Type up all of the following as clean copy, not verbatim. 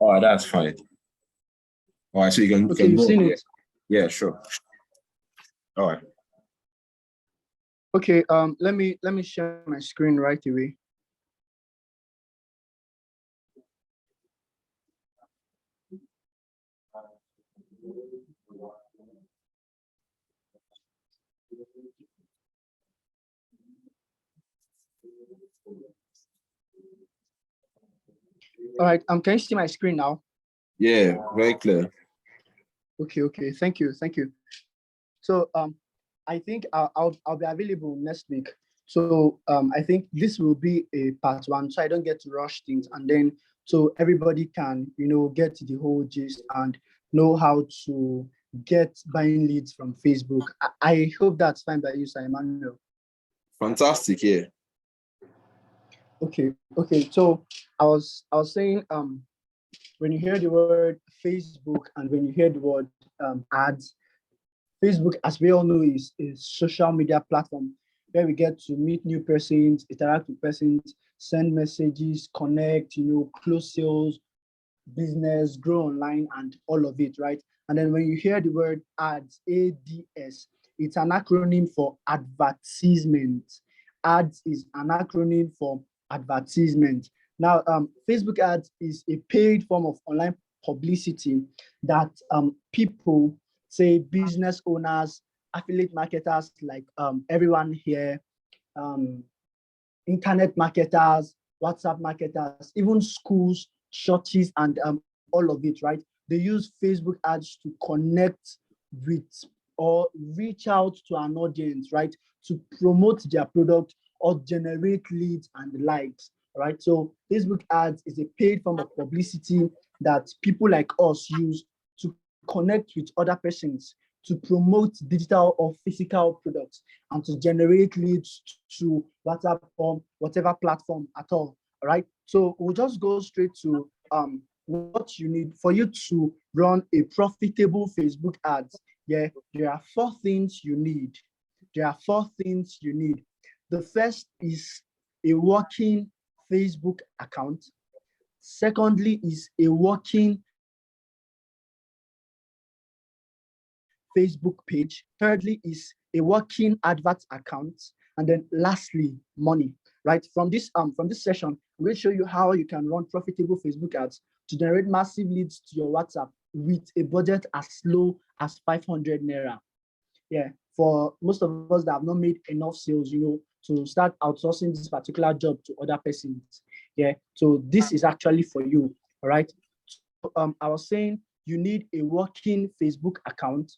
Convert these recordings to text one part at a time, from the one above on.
All right, that's fine. All right, so you Okay, can you've go. seen Yeah, it. yeah, sure. All right. Okay, let me share my screen right away. All right, can you see my screen now? Yeah, very clear. Okay, thank you. So I think I'll be available next week. So I think this will be a part one, so I don't get to rush things, and then so everybody can get the whole gist and know how to get buying leads from Facebook. I hope that's fine by you, Sir Emmanuel. Fantastic, yeah. Okay. So I was saying when you hear the word Facebook and when you hear the word ads, Facebook, as we all know, is a social media platform where we get to meet new persons, interact with persons, send messages, connect, close sales, business, grow online, and all of it, right? And then when you hear the word ads, ADS, it's an acronym for advertisement. Ads is an acronym for advertisement. Now, Facebook ads is a paid form of online publicity that people, say business owners, affiliate marketers like everyone here, um, internet marketers, WhatsApp marketers, even schools, churches, and all of it, right? They use Facebook ads to connect with or reach out to an audience, right? To promote their product or generate leads and likes, right? So Facebook ads is a paid form of publicity that people like us use to connect with other persons, to promote digital or physical products, and to generate leads to WhatsApp or whatever platform at all. All right. So we'll just go straight to what you need for you to run a profitable Facebook ads. Yeah, there are four things you need. There are four things you need. The first is a working Facebook account. Secondly, is a working Facebook page. Thirdly, is a working advert account. And then lastly, money. Right? From this session, I'm going to show you how you can run profitable Facebook ads to generate massive leads to your WhatsApp with a budget as low as 500 naira. Yeah, for most of us that have not made enough sales, to start outsourcing this particular job to other persons. Yeah, so this is actually for you. All right. So, I was saying you need a working Facebook account,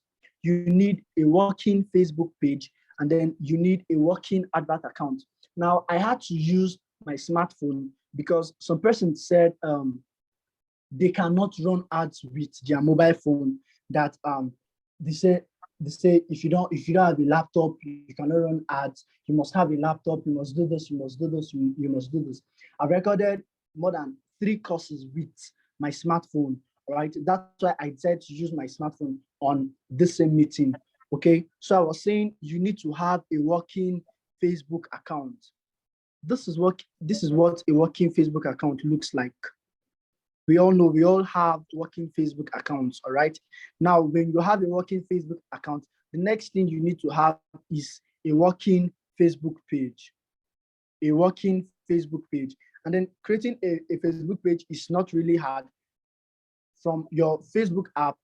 you need a working Facebook page, and then you need a working advert account. Now, I had to use my smartphone because some person said they cannot run ads with their mobile phone. That they say if you don't have a laptop, you cannot run ads. You must have a laptop. You must do this. You must do this. You must do this. I've recorded more than 3 courses with my smartphone. Right. That's why I decided to use my smartphone on this same meeting. Okay. So I was saying you need to have a working Facebook account. This is what a working Facebook account looks like. We all know we all have working Facebook accounts. All right. Now, when you have a working Facebook account, the next thing you need to have is a working Facebook page. A working Facebook page. And then creating a Facebook page is not really hard. From your Facebook app,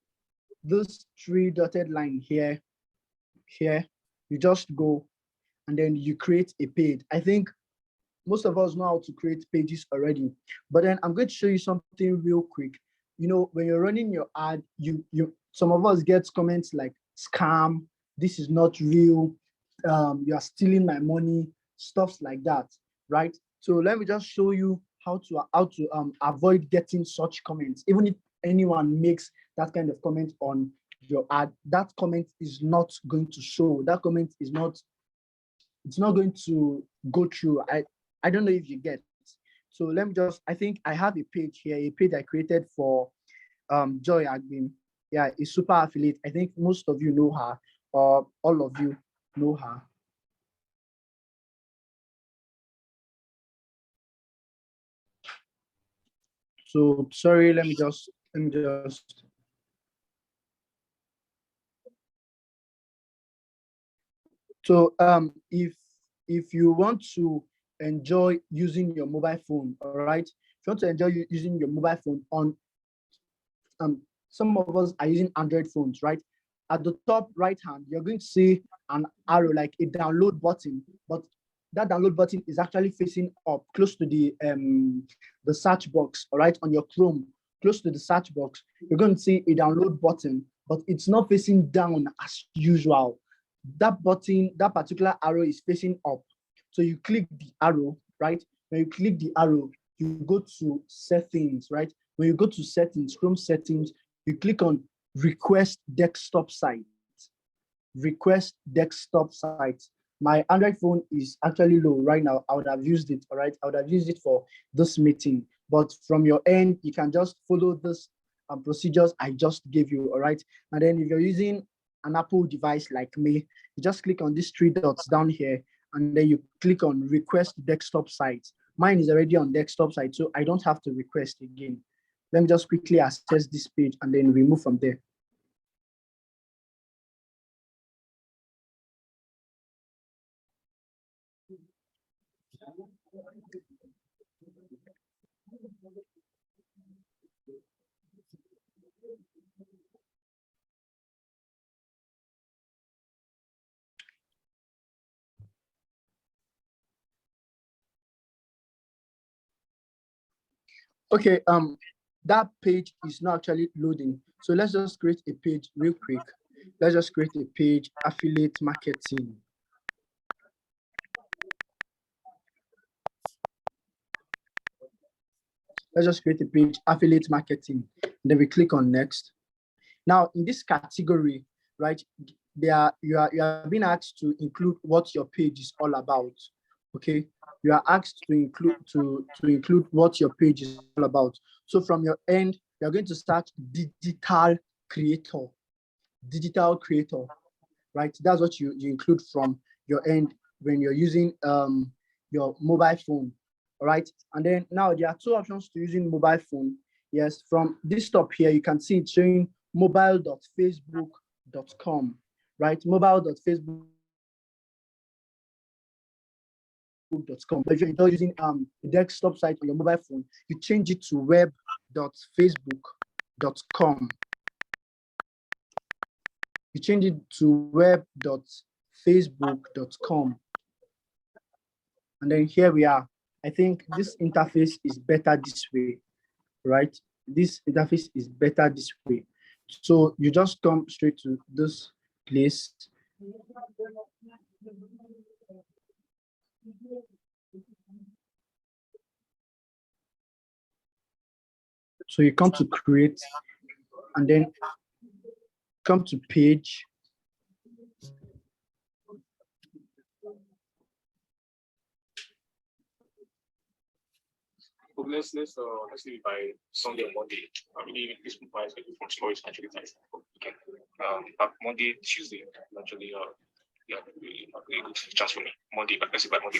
this three dotted line here, you just go and then you create a page. I think most of us know how to create pages already, but then I'm going to show you something real quick. When you're running your ad, you some of us get comments like scam, this is not real, you are stealing my money, stuffs like that, right? So let me just show you how to avoid getting such comments. Even if anyone makes that kind of comment on your ad, that comment is not going to show. That comment is not it's not going to go through. I don't know if you get. So let me just, I think I have a page here, a page I created for Joy Agbin. Yeah, a super affiliate. I think most of you know her, or all of you know her. So sorry, let me just. So if you want to enjoy using your mobile phone, all right, if you want to enjoy using your mobile phone on some of us are using Android phones, right? At the top right hand, you're going to see an arrow like a download button, but that download button is actually facing up close to the search box, all right, on your Chrome, close to the search box. You're going to see a download button, but it's not facing down as usual. That button, that particular arrow is facing up. So you click the arrow, right? When you click the arrow, you go to settings, right? When you go to settings, Chrome settings, you click on request desktop site. Request desktop site. My Android phone is actually low right now. I would have used it, all right? I would have used it for this meeting. But from your end, you can just follow this procedures I just gave you, all right? And then if you're using an Apple device like me, you just click on these three dots down here, and then you click on request desktop site. Mine is already on desktop site, so I don't have to request again. Let me just quickly access this page and then we move from there. Okay, that page is not actually loading. So let's just create a page real quick. Let's just create a page, affiliate marketing. Let's just create a page, affiliate marketing. And then we click on next. Now in this category, right, you are being asked to include what your page is all about. Okay, you are asked to include what your page is all about. So from your end, you're going to start digital creator, right? That's what you include from your end when you're using your mobile phone, all right? And then now there are two options to using mobile phone. Yes, from this top here, you can see it showing mobile.facebook.com, right? Mobile.facebook.com. But if you're not using the desktop site on your mobile phone, you change it to web.facebook.com. You change it to web.facebook.com. And then here we are. I think this interface is better this way, right? This interface is better this way. So you just come straight to this place. So you come to create and then come to page. Let's leave it by Sunday or Monday. Maybe this provides from storage actually nice. Okay. Monday, Tuesday, actually yeah, really a good chance for me. Monday, but let's see by Monday.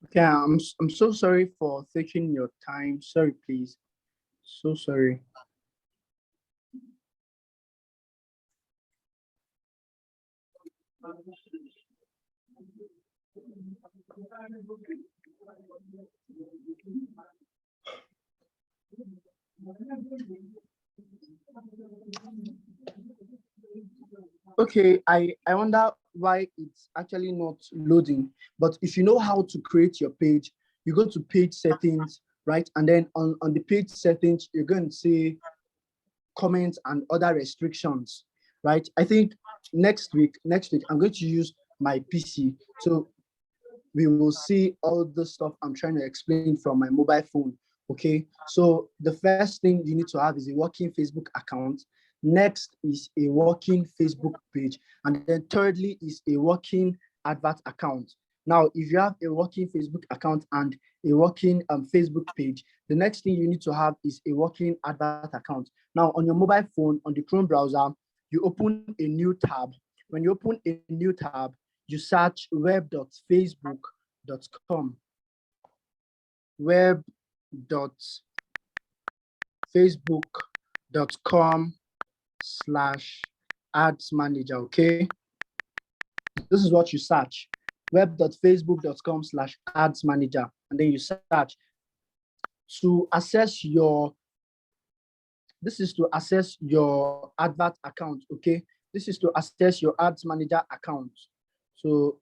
Okay, I'm so sorry for taking your time. Sorry, please. So sorry. Okay, I wonder why it's actually not loading. But if you know how to create your page, you go to page settings, right? And then on the page settings, you're going to see comments and other restrictions, right? I think next week, I'm going to use my PC. So we will see all the stuff I'm trying to explain from my mobile phone. Okay, so the first thing you need to have is a working Facebook account. Next is a working Facebook page. And then thirdly is a working advert account. Now, if you have a working Facebook account and a working Facebook page, the next thing you need to have is a working advert account. Now, on your mobile phone, on the Chrome browser, you open a new tab. When you open a new tab, you search web.facebook.com. web.facebook.com/ads manager. Okay, this is what you search: web.facebook.com/ads manager, and then you search to access your. This is to access your advert account. Okay, this is to access your ads manager account. So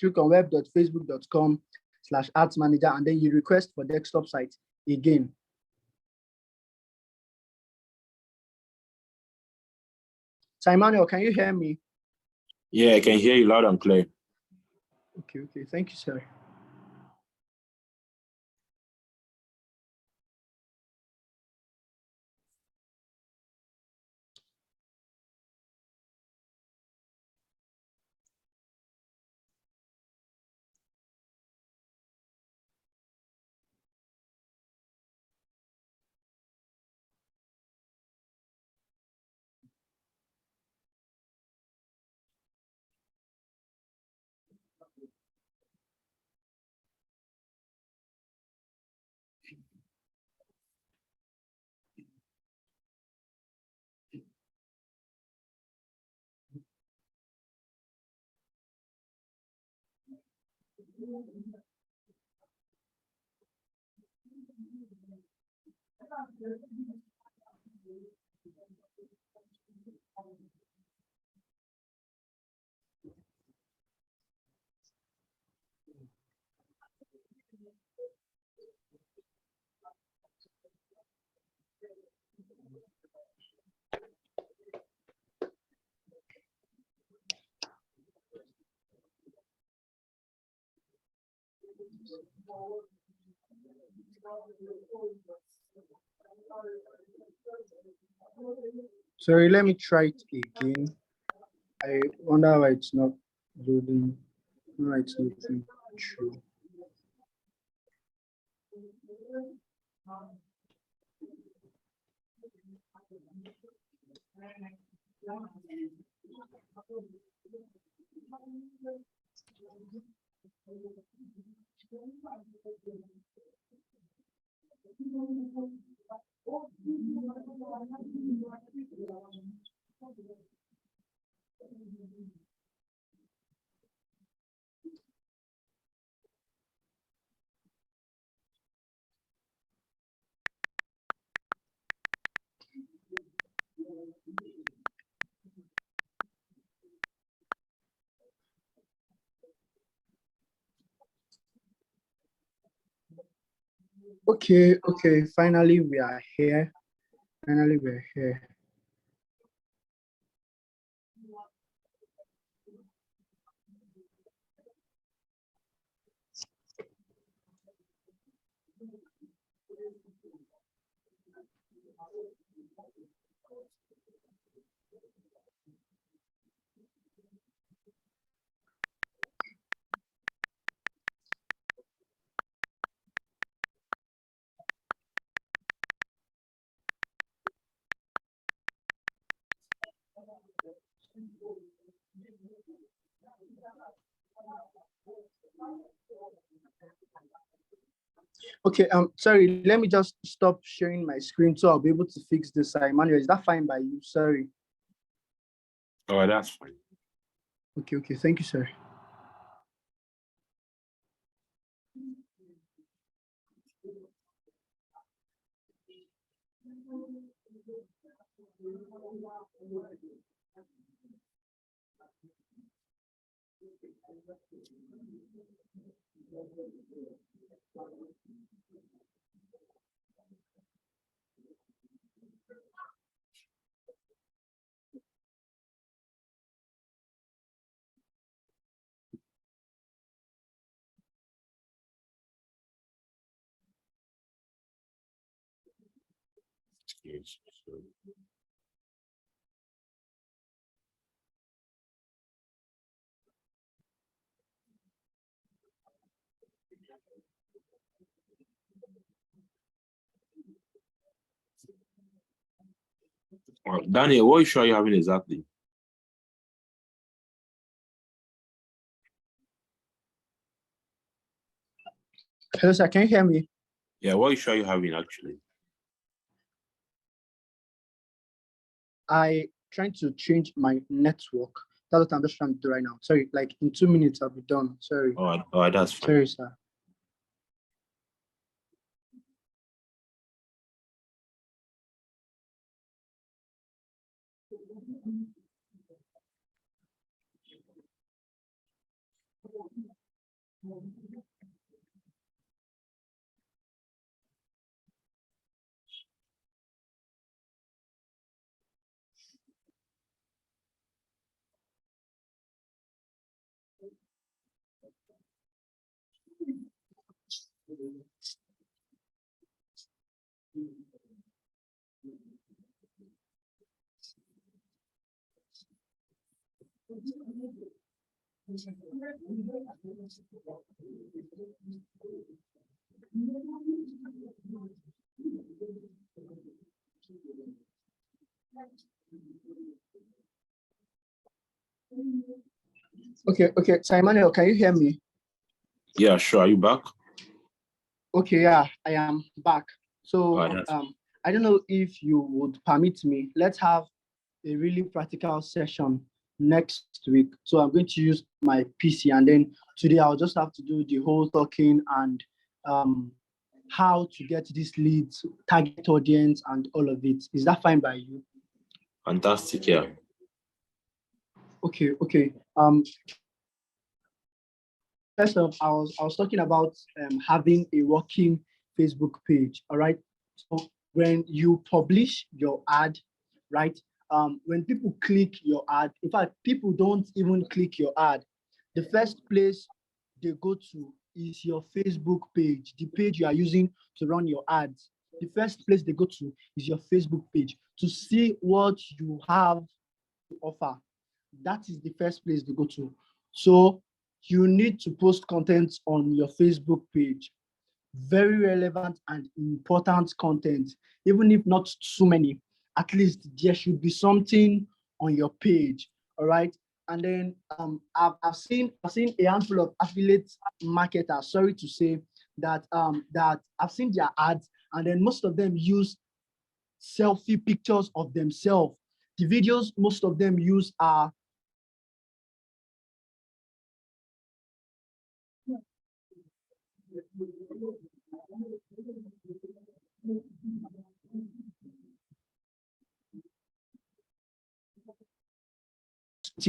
click on web.facebook.com/ads manager, and then you request for desktop site again. So Emmanuel, can you hear me? Yeah, I can hear you loud and clear. Okay, thank you, sir. Sorry, let me try it again. I wonder why it's not loading. No, it's not true. Okay, finally we are here. Okay, sorry, let me just stop sharing my screen so I'll be able to fix this. Emmanuel, is that fine by you? Sorry. Oh, that's fine. Okay, thank you, sir. Yes, so. Daniel, what issue are you having exactly? Hello, sir. Can you hear me? Yeah, what issue are you having actually? I trying to change my network. That's what I'm just trying to do right now. Sorry, like in 2 minutes I'll be done. Sorry. All right, that's fine. Sorry, sir. Okay. So Emmanuel, can you hear me? Yeah, sure. Are you back? Okay, yeah, I am back. So Alright, that's- I don't know if you would permit me. Let's have a really practical session next week. So I'm going to use my PC, and then today I'll just have to do the whole talking and how to get these leads, target audience, and all of it. Is that fine by you? Fantastic, yeah. Okay. First off, I was talking about having a working Facebook page. All right. So when you publish your ad, right? When people click your ad, in fact, people don't even click your ad. The first place they go to is your Facebook page, the page you are using to run your ads. The first place they go to is your Facebook page to see what you have to offer. That is the first place they go to. So you need to post content on your Facebook page. Very relevant and important content, even if not too many. At least there should be something on your page. All right. And then I've seen a handful of affiliate marketers, sorry to say, that I've seen their ads, and then most of them use selfie pictures of themselves. The videos most of them use are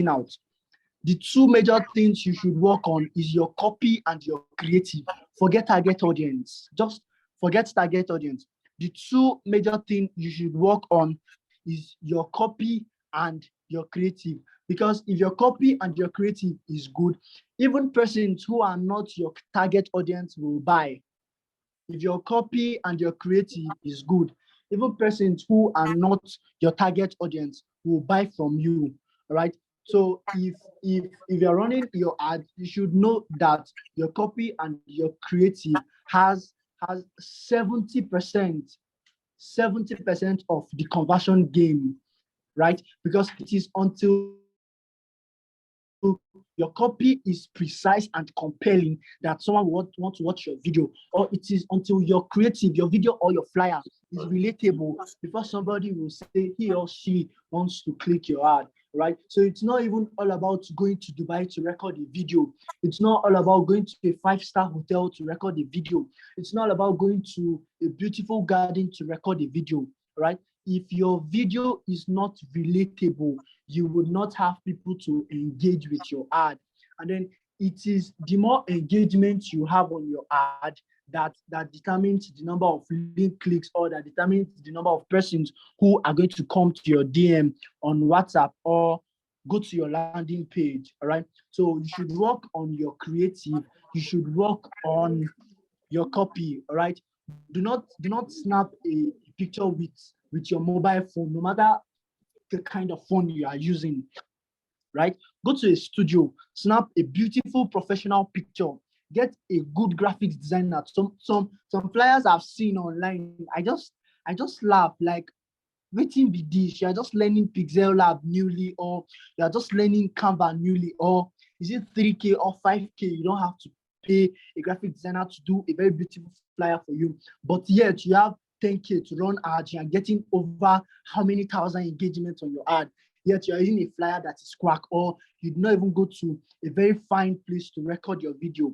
out. The two major things you should work on is your copy and your creative. Forget target audience. Just forget target audience. The two major things you should work on is your copy and your creative. Because if your copy and your creative is good, even persons who are not your target audience will buy. If your copy and your creative is good, even persons who are not your target audience will buy from you. All right. So if you're running your ad, you should know that your copy and your creative has 70% of the conversion game, right? Because it is until your copy is precise and compelling that someone will want to watch your video, or it is until your creative, your video or your flyer is relatable before somebody will say he or she wants to click your ad, right? So it's not even all about going to Dubai to record a video. It's not all about going to a 5-star hotel to record a video. It's not about going to a beautiful garden to record a video, right? If your video is not relatable, you would not have people to engage with your ad. And then it is the more engagement you have on your ad that determines the number of link clicks, or that determines the number of persons who are going to come to your DM on WhatsApp or go to your landing page. All right. So you should work on your creative. You should work on your copy. All right. Do not snap a picture with your mobile phone, no matter the kind of phone you are using, right? Go to a studio, snap a beautiful professional picture, get a good graphics designer. Some flyers I've seen online, I just laugh, like waiting be this. You are just learning Pixel Lab newly, or you are just learning Canva newly, or is it 3K or 5K? You don't have to pay a graphic designer to do a very beautiful flyer for you, but yet you have 10K to run ads. You are getting over how many thousand engagements on your ad, yet you are using a flyer that is quack, or you did not even go to a very fine place to record your video.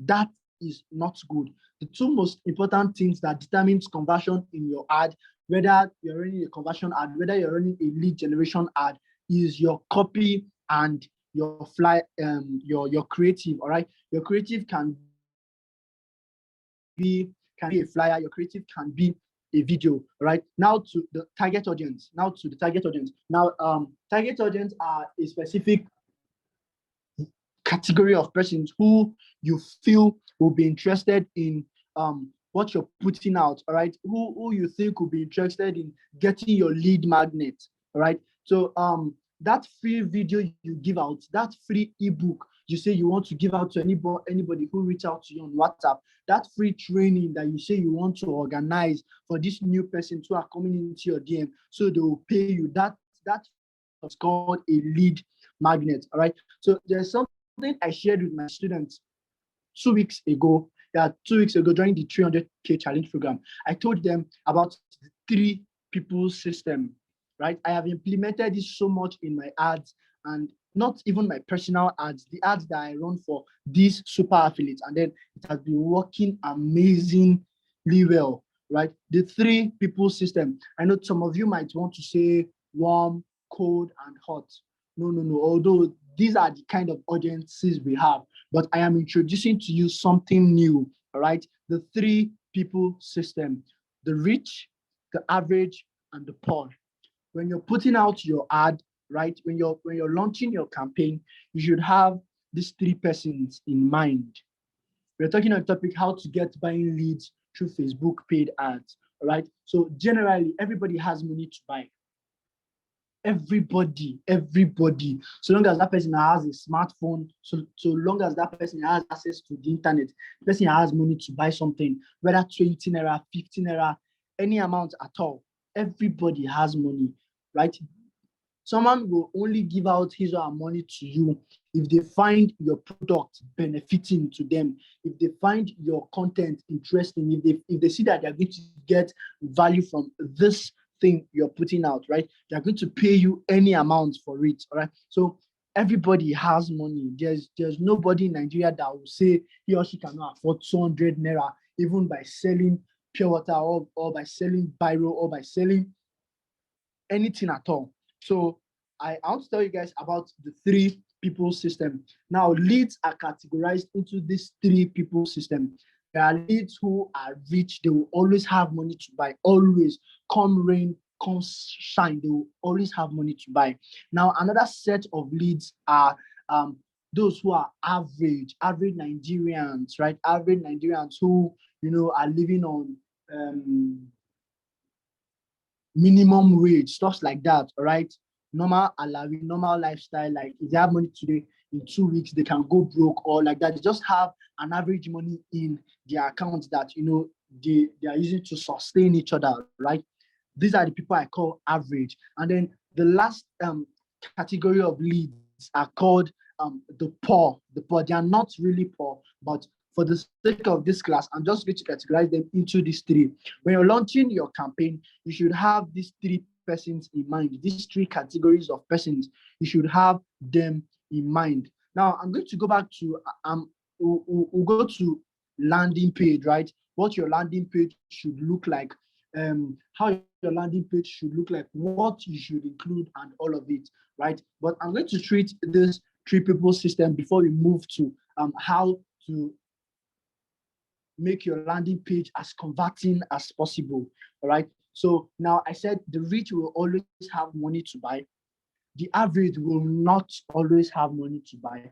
That is not good. The two most important things that determines conversion in your ad, whether you're running a conversion ad, whether you're running a lead generation ad, is your copy and your your creative. All right, your creative can be a flyer, your creative can be a video. Right, now to the target audience. Now target audience are a specific category of persons who you feel will be interested in what you're putting out. All right, who you think will be interested in getting your lead magnet. All right, so that free video you give out, that free ebook you say you want to give out to anybody who reach out to you on WhatsApp, that free training that you say you want to organize for these new persons who are coming into your DM, so they will pay you. That was called a lead magnet. All right, so there's something I shared with my students 2 weeks ago. Yeah, 2 weeks ago during the 300K challenge program, I told them about the 3 people system. Right, I have implemented this so much in my ads, and not even my personal ads, the ads that I run for these super affiliates, and then it has been working amazingly well. Right, the 3 people system. I know some of you might want to say warm, cold, and hot. No. Although these are the kind of audiences we have, but I am introducing to you something new. All right, the 3 people system: the rich, the average, and the poor. When you're putting out your ad, right, when you're launching your campaign, you should have these 3 persons in mind. We're talking on the topic how to get buying leads through Facebook paid ads. All right, so generally everybody has money to buy. Everybody. So long as that person has a smartphone, so long as that person has access to the internet, the person has money to buy something, whether 20 naira, 15 naira, any amount at all. Everybody has money, right? Someone will only give out his or her money to you if they find your product benefiting to them, if they find your content interesting, if they see that they're going to get value from this thing you're putting out, right? They're going to pay you any amount for it. All right, so everybody has money. There's nobody in Nigeria that will say he or she cannot afford 200 naira, even by selling pure water, or by selling biro, or by selling anything at all. So I want to tell you guys about the 3 people system. Now, leads are categorized into this 3 people system. There are leads who are rich. They will always have money to buy. Always, come rain, come shine, they will always have money to buy. Now, another set of leads are those who are average Nigerians, right? Average Nigerians who, are living on minimum wage, stuff like that. All right, normal lifestyle. Like if they have money today, in 2 weeks they can go broke, or like that. They just have an average money in their account that they are using to sustain each other, right? These are the people I call average. And then the last category of leads are called the poor. They are not really poor, but for the sake of this class, I'm just going to categorize them into these 3. When you're launching your campaign, you should have these 3 persons in mind. These 3 categories of persons, you should have them in mind. Now, I'm going to go back to we'll go to landing page, right? What your landing page should look like, how your landing page should look like, what you should include, and all of it, right? But I'm going to treat this 3 people system before we move to how to make your landing page as converting as possible. All right, so now I said the rich will always have money to buy. The average will not always have money to buy.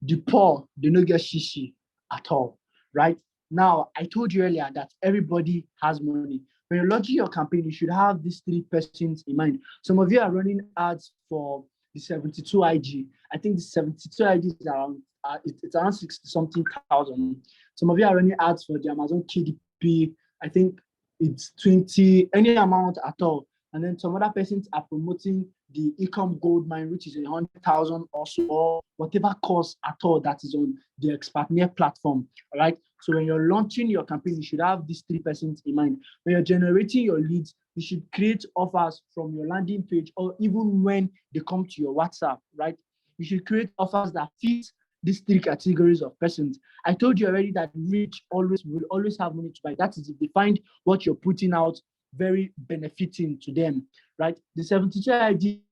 The poor, they don't get shishi at all. Right, now I told you earlier that everybody has money. When you're launching your campaign, you should have these 3 persons in mind. Some of you are running ads for the 72 IG. I think the 72 IG is around it's around 60 something thousand. Some of you are running ads for the Amazon KDP. I think it's 20, any amount at all. and then some other persons are promoting the income gold mine, which is 100,000 or so, or whatever course at all that is on the Expertnear platform. All right. So when you're launching your campaign, you should have these 3 persons in mind. When you're generating your leads, you should create offers from your landing page, or even when they come to your WhatsApp, right? You should create offers that fit these 3 categories of persons. I told you already that rich will always have money to buy. That is if they find what you're putting out very benefiting to them, right? The 72 ID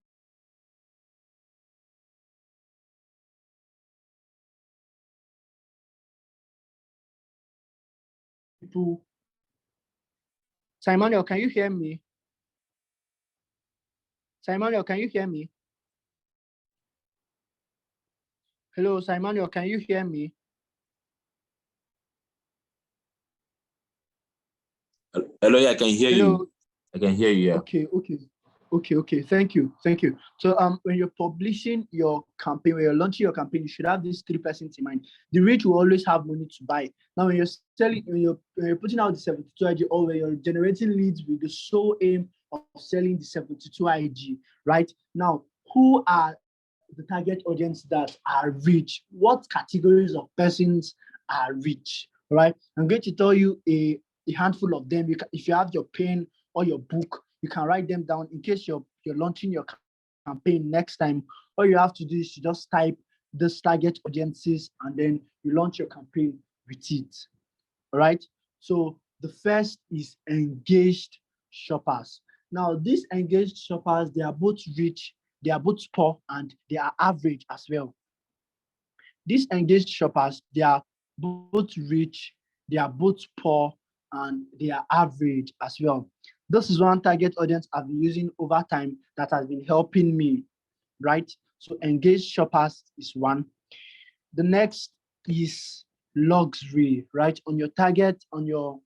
people. Simoniel, can you hear me? Simoniel, can you hear me? Hello, Simoniel, can you hear me? Hello, yeah, I can hear Hello. you. I can hear you. Yeah. Okay. Thank you. So when you're publishing your campaign, when you're launching your campaign, you should have these 3 persons in mind. The rich will always have money to buy. Now, when you're selling, when you're putting out the 72 IG, or when you're generating leads with the sole aim of selling the 72 IG, right? Now, who are the target audience that are rich? What categories of persons are rich? Right? I'm going to tell you a handful of them. If you have your pen or your book, you can write them down in case you're launching your campaign next time. All you have to do is to just type this target audiences, and then you launch your campaign with it. All right. So the first is engaged shoppers. Now, these engaged shoppers, they are both rich, they are both poor, and they are average as well. These engaged shoppers, they are both rich, they are both poor, and they are average as well. This is one target audience I've been using over time that has been helping me, right? So engaged shoppers is one. The next is luxury, right? On your target, on your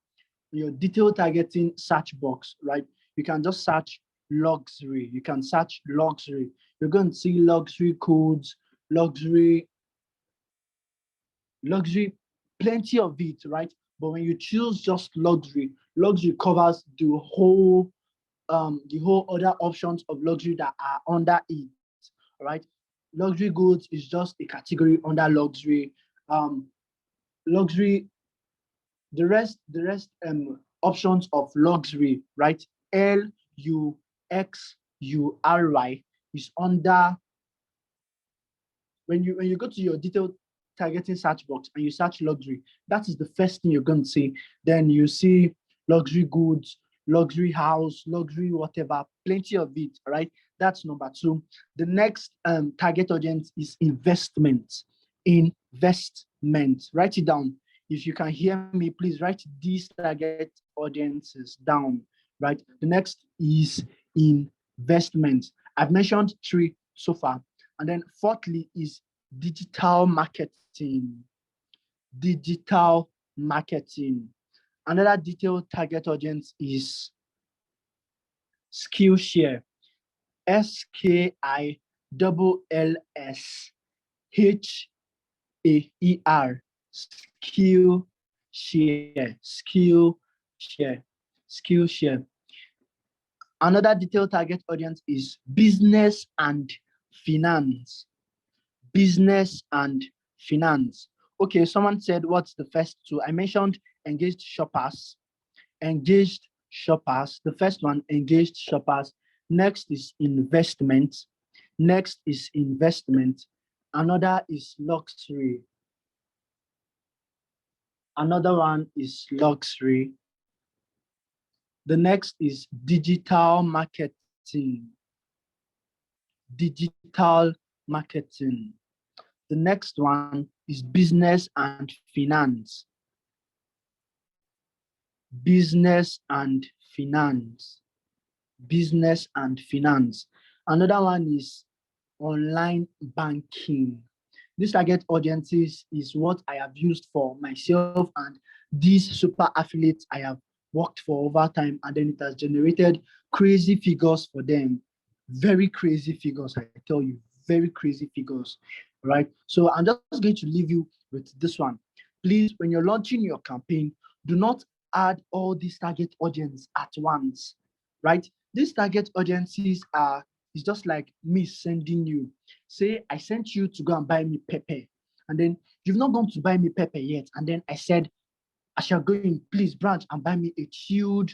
detailed targeting search box, right? You can just search luxury. You can search luxury. You're going to see luxury codes, luxury, plenty of it, right? But when you choose just luxury covers the whole other options of luxury that are under it, right? Luxury goods is just a category under luxury. Luxury, the rest options of luxury, right? LUXURY is under. When you go to your detailed targeting search box and you search luxury, that is the first thing you're going to see. Then you see luxury goods, luxury house, luxury whatever, plenty of it, right? That's number 2. The next target audience is investment. Investment. Write it down. If you can hear me, please write these target audiences down, right? The next is investment. I've mentioned 3 so far. And then fourthly is digital marketing. Digital marketing. Another detailed target audience is Skillshare. SKILLSHAER. Skillshare. Another detailed target audience is business and finance. Business and finance. Okay, someone said, what's the first 2? I mentioned engaged shoppers. Engaged shoppers. The first one, engaged shoppers. Next is investment. Next is investment. Another is luxury. Another one is luxury. The next is digital marketing. Digital marketing. The next one is business and finance. Business and finance. Business and finance. Another one is online banking. This target audiences is what I have used for myself and these super affiliates I have worked for over time, and then it has generated crazy figures for them. Very crazy figures, I tell you, very crazy figures, right? So I'm just going to leave you with this one. Please, when you're launching your campaign, do not add all these target audience at once, right? These target audiences is just like me sending you. Say I sent you to go and buy me pepper, and then you've not gone to buy me pepper yet. And then I said, I shall go in, please branch and buy me a chilled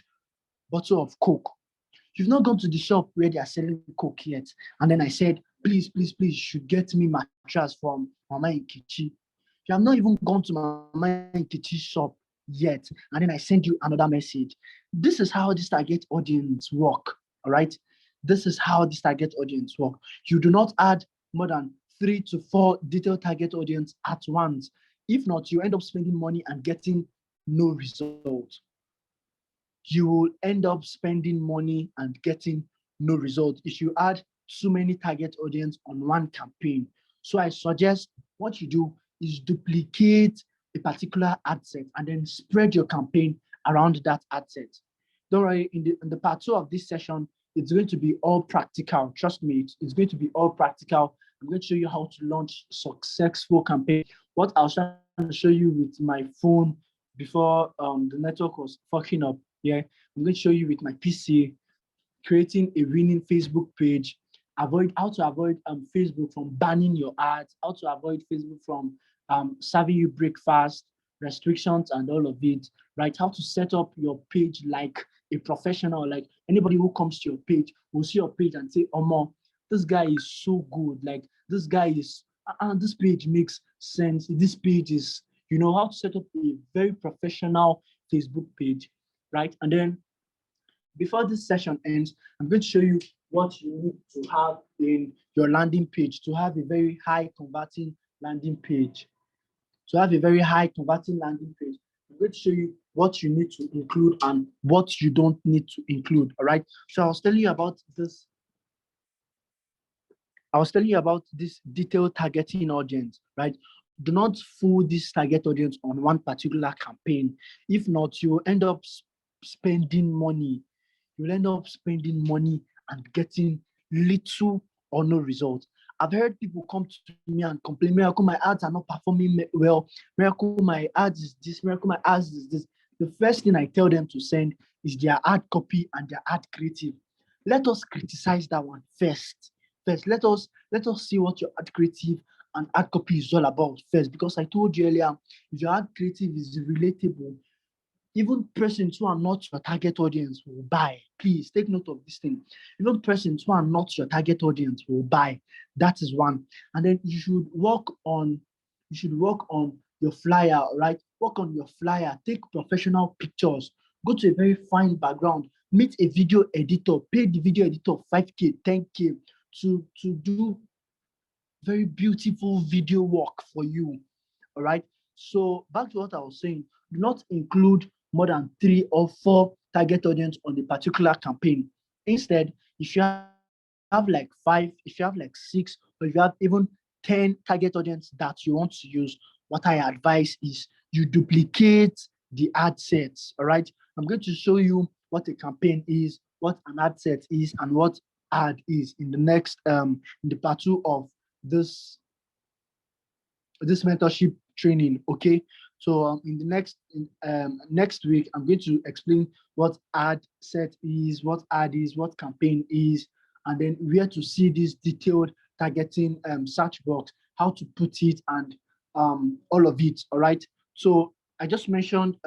bottle of Coke. You've not gone to the shop where they are selling Coke yet. And then I said, please, please, please, you should get me mattress from Mama Nkechi. You have not even gone to Mama Nkechi's shop yet. And then I send you another message. This is how this target audience work. All right. This is how this target audience work. You do not add more than 3 to 4 detailed target audience at once. If not, you end up spending money and getting no result. You will end up spending money and getting no result if you add too many target audience on one campaign. So I suggest what you do is duplicate a particular ad set and then spread your campaign around that ad set. Don't worry, in the part 2 of this session, it's going to be all practical. Trust me, it's going to be all practical. I'm going to show you how to launch successful campaign. What I was trying to show you with my phone before the network was fucking up. Yeah, I'm going to show you with my PC, creating a winning Facebook page, how to avoid Facebook from banning your ads, how to avoid Facebook from serving you breakfast, restrictions and all of it, right? How to set up your page like a professional, like anybody who comes to your page will see your page and say, Omo, this guy is so good. Like this guy is, this page makes sense. This page is, you know, how to set up a very professional Facebook page, right? And then before this session ends, I'm going to show you what you need to have in your landing page to have a very high converting landing page. To have a very high converting landing page, I'm going to show you what you need to include and what you don't need to include. All right. So I was telling you about this. I was telling you about this detailed targeting audience, right? Do not fool this target audience on one particular campaign. If not, you will end up spending money. You'll end up spending money and getting little or no result. I've heard people come to me and complain, Miracle, my ads are not performing well. Miracle, my ads is this. Miracle, my ads is this. The first thing I tell them to send is their ad copy and their ad creative. Let us criticize that one first. Let us see what your ad creative and ad copy is all about first. Because I told you earlier, if your ad creative is relatable, even persons who are not your target audience will buy. Please take note of this thing. Even persons who are not your target audience will buy. That is one. And then you should work on your flyer, right? Work on your flyer. Take professional pictures. Go to a very fine background. Meet a video editor. Pay the video editor 5K, 10K to do very beautiful video work for you. All right. So back to what I was saying, do not include more than 3 or 4 target audience on a particular campaign. Instead, if you have like 5, if you have like 6, or if you have even 10 target audience that you want to use, what I advise is you duplicate the ad sets. All right. I'm going to show you what a campaign is, what an ad set is, and what ad is in the next in the part 2 of this mentorship training. Okay, so in the next week, I'm going to explain what ad set is, what ad is, what campaign is, and then where to see this detailed targeting search box, how to put it, and all of it. All right. So I just mentioned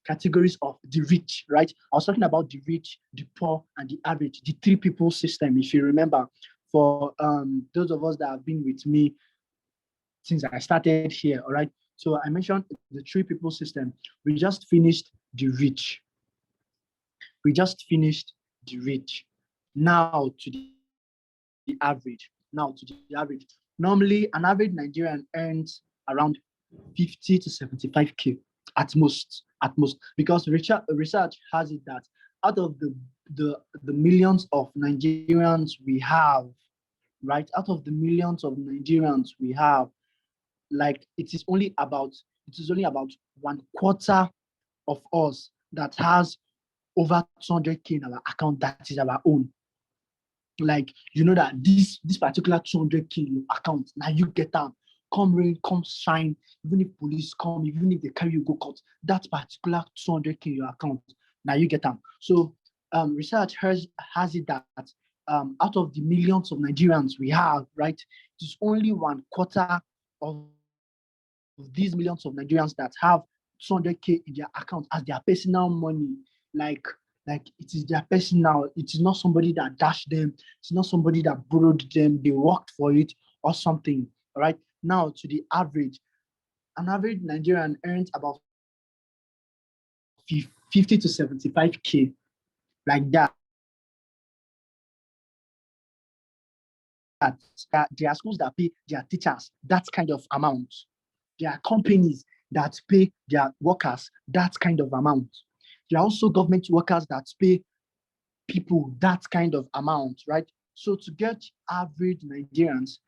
categories of the rich, right? I was talking about the rich, the poor, and the average, the 3 people system, if you remember. For those of us that have been with me since I started here, all right? So I mentioned the 3 people system. We just finished the rich. Now to the average. Normally, an average Nigerian earns around 50 to 75K at most, because research has it that out of the millions of Nigerians we have, right? Out of the millions of Nigerians we have, like it is only about 1/4 of us that has over 200K in our account that is our own. Like, you know that this particular 200K in your account, now you get down, come rain, come shine, even if police come, even if they carry you go court, that particular 200K in your account, now you get down. So research has it that out of the millions of Nigerians we have, right, it is only 1/4 of these millions of Nigerians that have 200K in their account as their personal money. Like it is their personal. It is not somebody that dashed them. It's not somebody that borrowed them. They worked for it or something. All right. Now to the average, an average Nigerian earns about 50 to 75K, like that. There are schools that pay their teachers that kind of amount. There are companies that pay their workers that kind of amount. There are also government workers that pay people that kind of amount, right? So to get average Nigerians,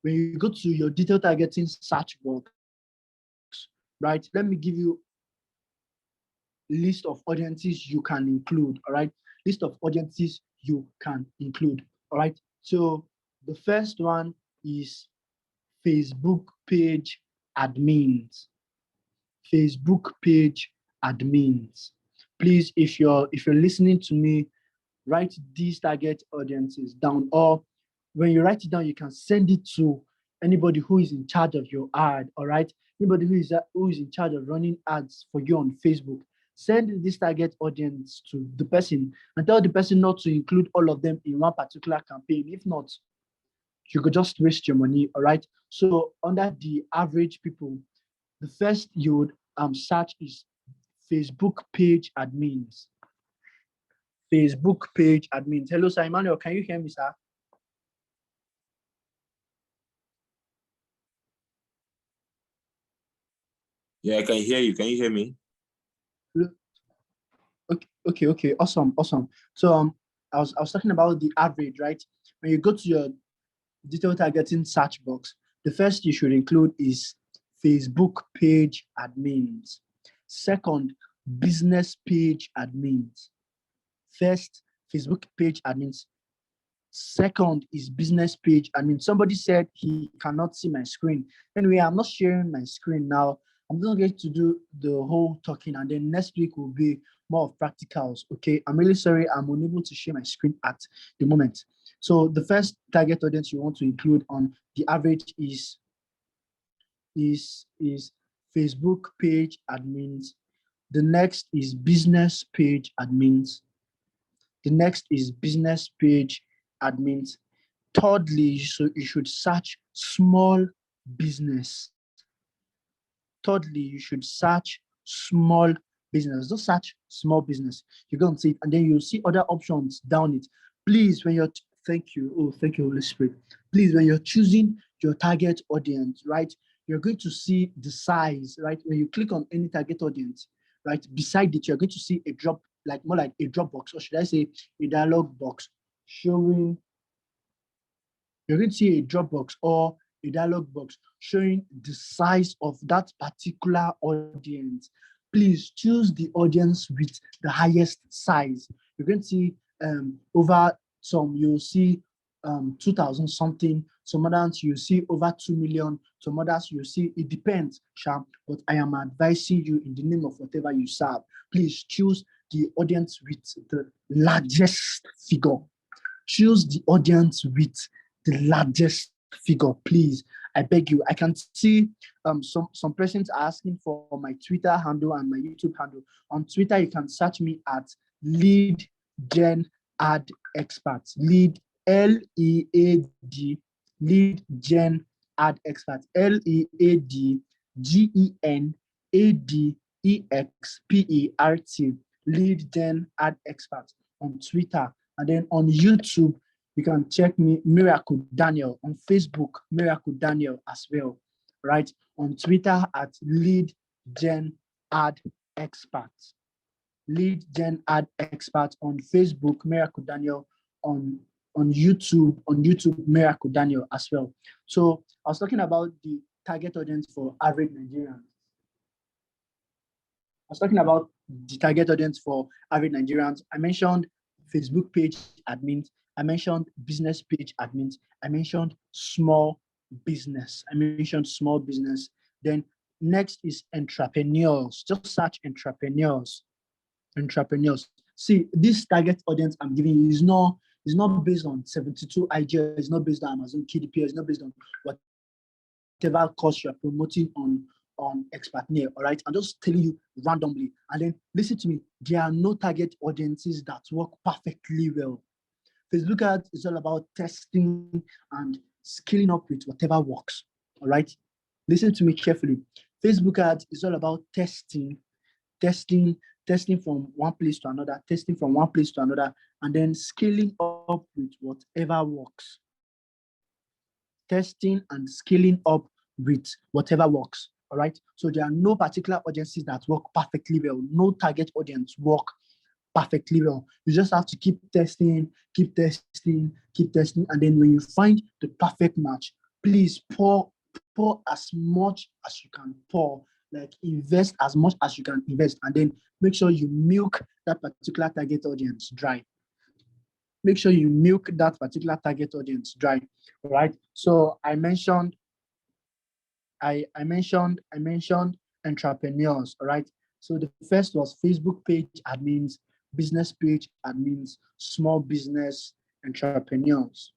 when you go to your detailed targeting search box, right? Let me give you list of audiences you can include, all right? List of audiences you can include, all right? So the first one is Facebook page admins. Facebook page admins. Please, if you're listening to me, write these target audiences down, or when you write it down, you can send it to anybody who is in charge of your ad. All right, anybody who is in charge of running ads for you on Facebook. Send this target audience to the person and tell the person not to include all of them in one particular campaign. If not, you could just waste your money. All right. So under the average people, the first you would search is Facebook page admins. Facebook page admins. Hello, Sir Emmanuel. Can you hear me, sir? Yeah, I can hear you. Can you hear me? Okay. Awesome. So I was talking about the average, right? When you go to your digital targeting search box, the first you should include is Facebook page admins. Second, business page admins. First, Facebook page admins. Second is business page. I mean, somebody said he cannot see my screen. Anyway, I'm not sharing my screen now. I'm not going to do the whole talking, and then next week will be more of practicals. Okay, I'm really sorry, I'm unable to share my screen at the moment. So the first target audience you want to include on the average is Facebook page admins. The next is business page admins. The next is business page admins. Thirdly, so you should search small business. Thirdly, you should search small business. Don't search small business. You're going to see it, and then you'll see other options down it. Please, when you're thank you. Oh, thank you, Holy Spirit. Please, when you're choosing your target audience, right, you're going to see the size, right? When you click on any target audience, right, beside it, you're going to see a drop, like more like a drop box, or should I say a dialog box showing. You're going to see a drop box or a dialog box showing the size of that particular audience. Please choose the audience with the highest size. You're going to see over some, you'll see 2,000 something. Some others you see over 2 million. Some others you see, it depends, Sham, but I am advising you in the name of whatever you serve. Please choose the audience with the largest figure. Choose the audience with the largest figure, please. I beg you. I can see some persons asking for my Twitter handle and my YouTube handle. On Twitter, you can search me at Lead Gen Ad Experts. Lead LEAD Lead Gen Ad Experts. LEAD GENADEXPERT. Lead Gen Ad Experts on Twitter. And then on YouTube, you can check me, Miracle Daniel. On Facebook, Miracle Daniel as well, right? On Twitter at Lead Gen Ad Experts. Lead Gen Ad Experts. On Facebook, Miracle Daniel. On YouTube, Miracle Daniel as well. So I was talking about the target audience for average Nigerians. I mentioned Facebook page admins. I mentioned business page admins. I mentioned small business. Then next is entrepreneurs. Just search entrepreneurs. entrepreneurs. See, this target audience I'm giving you is not based on 72 IGL, it's not based on Amazon KDP, it's not based on whatever course you're promoting on Expertnaire, all right? I'm just telling you randomly. And then listen to me, there are no target audiences that work perfectly well. Facebook ads is all about testing and scaling up with whatever works, all right? Listen to me carefully. Facebook ads is all about testing from one place to another, and then scaling up with whatever works. Testing and scaling up with whatever works. All right. So there are no particular audiences that work perfectly well. No target audience work perfectly well. You just have to keep testing. And then when you find the perfect match, please pour as much as you can pour. Like invest as much as you can invest, and then make sure you milk that particular target audience dry. Make sure you milk that particular target audience dry. All right. So I mentioned entrepreneurs. All right. So the first was Facebook page admins, business page admins, small business entrepreneurs.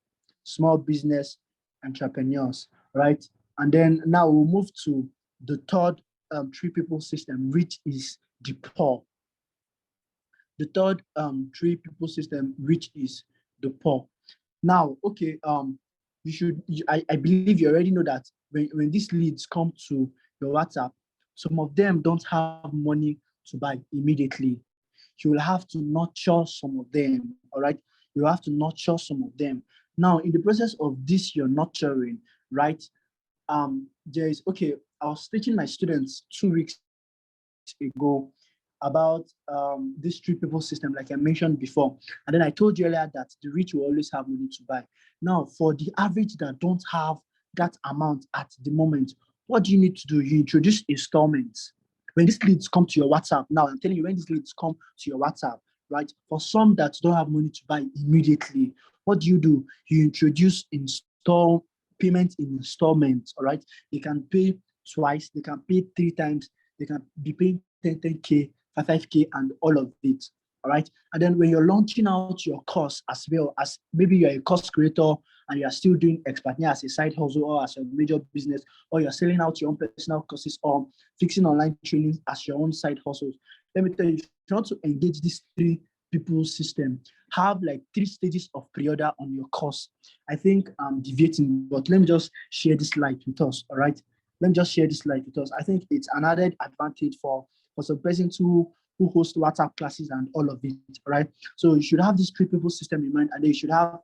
Right. And then now we'll move to the third three people system, which is the poor. The third three people system, which is the poor. Now, okay, I believe you already know that when these leads come to your WhatsApp, some of them don't have money to buy immediately. You will have to nurture some of them, all right? You have to nurture some of them. Now, in the process of this, you're nurturing, right? I was teaching my students 2 weeks ago about this three people system, like I mentioned before. And then I told you earlier that the rich will always have money to buy. Now, for the average that don't have that amount at the moment, what do you need to do? You introduce installments. When these leads come to your WhatsApp, now I'm telling you, when these leads come to your WhatsApp, right? For some that don't have money to buy immediately, what do? You introduce payment in installments, all right? They can pay twice, they can pay 3 times, they can be paying 10K, 5K, and all of it, all right? And then when you're launching out your course, as well as maybe you're a course creator and you're still doing Expertnaire as a side hustle or as a major business, or you're selling out your own personal courses or fixing online trainings as your own side hustles, let me tell you, if you want to engage this three people system, have like 3 stages of pre-order on your course. I think I'm deviating, but let me just share this slide with us, all right? Let me just share this slide with us. I think it's an added advantage for some persons who host WhatsApp classes and all of it, right? So you should have this 3 people system in mind, and then you should have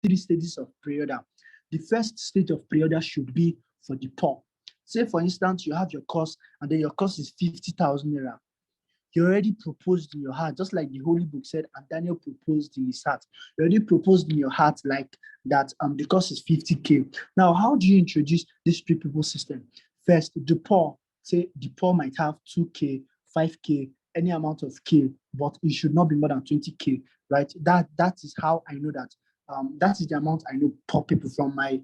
3 stages of pre-order. The first stage of pre-order should be for the poor. Say, for instance, you have your course, and then your course is 50,000 naira. You already proposed in your heart, just like the Holy Book said, and Daniel proposed in his heart. You already proposed in your heart like that the cost is 50K. Now, how do you introduce this 3 people system? First, the poor. Say the poor might have 2K, 5K, any amount of K, but it should not be more than 20K, right? That is how I know that. That is the amount I know poor people from my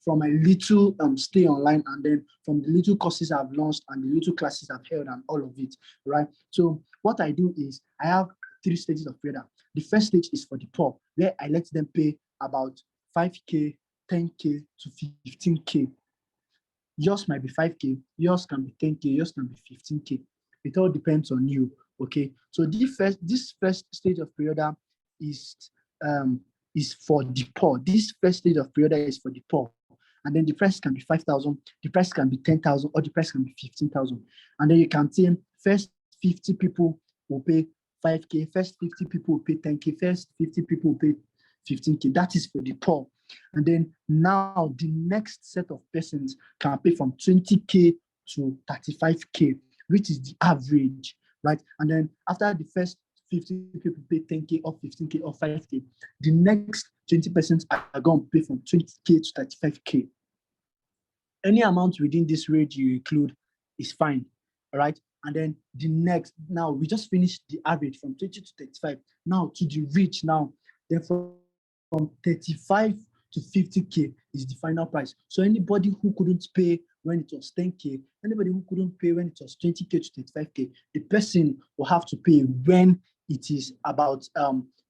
little stay online, and then from the little courses I've launched and the little classes I've held and all of it, right? So what I do is I have 3 stages of pre-order. The first stage is for the poor, where I let them pay about 5K, 10K to 15K. Yours might be 5K, yours can be 10K, yours can be 15K. It all depends on you, okay? So this first stage of pre-order is for the poor. This first stage of pre-order is for the poor. And then the price can be 5,000, the price can be 10,000, or the price can be 15,000. And then you can say first 50 people will pay 5K, first 50 people will pay 10K, first 50 people will pay 15K. That is for the poor. And then now the next set of persons can pay from 20K to 35K, which is the average, right? And then after the first 50 people pay 10K or 15K or 5K, the next 20% are going to pay from 20K to 35K. Any amount within this range you include is fine, all right? And then the next, now we just finished the average from 20 to 35. Now to the rich now, then from 35 to 50K is the final price. So anybody who couldn't pay when it was 10K, anybody who couldn't pay when it was 20K to 35K, the person will have to pay when it is about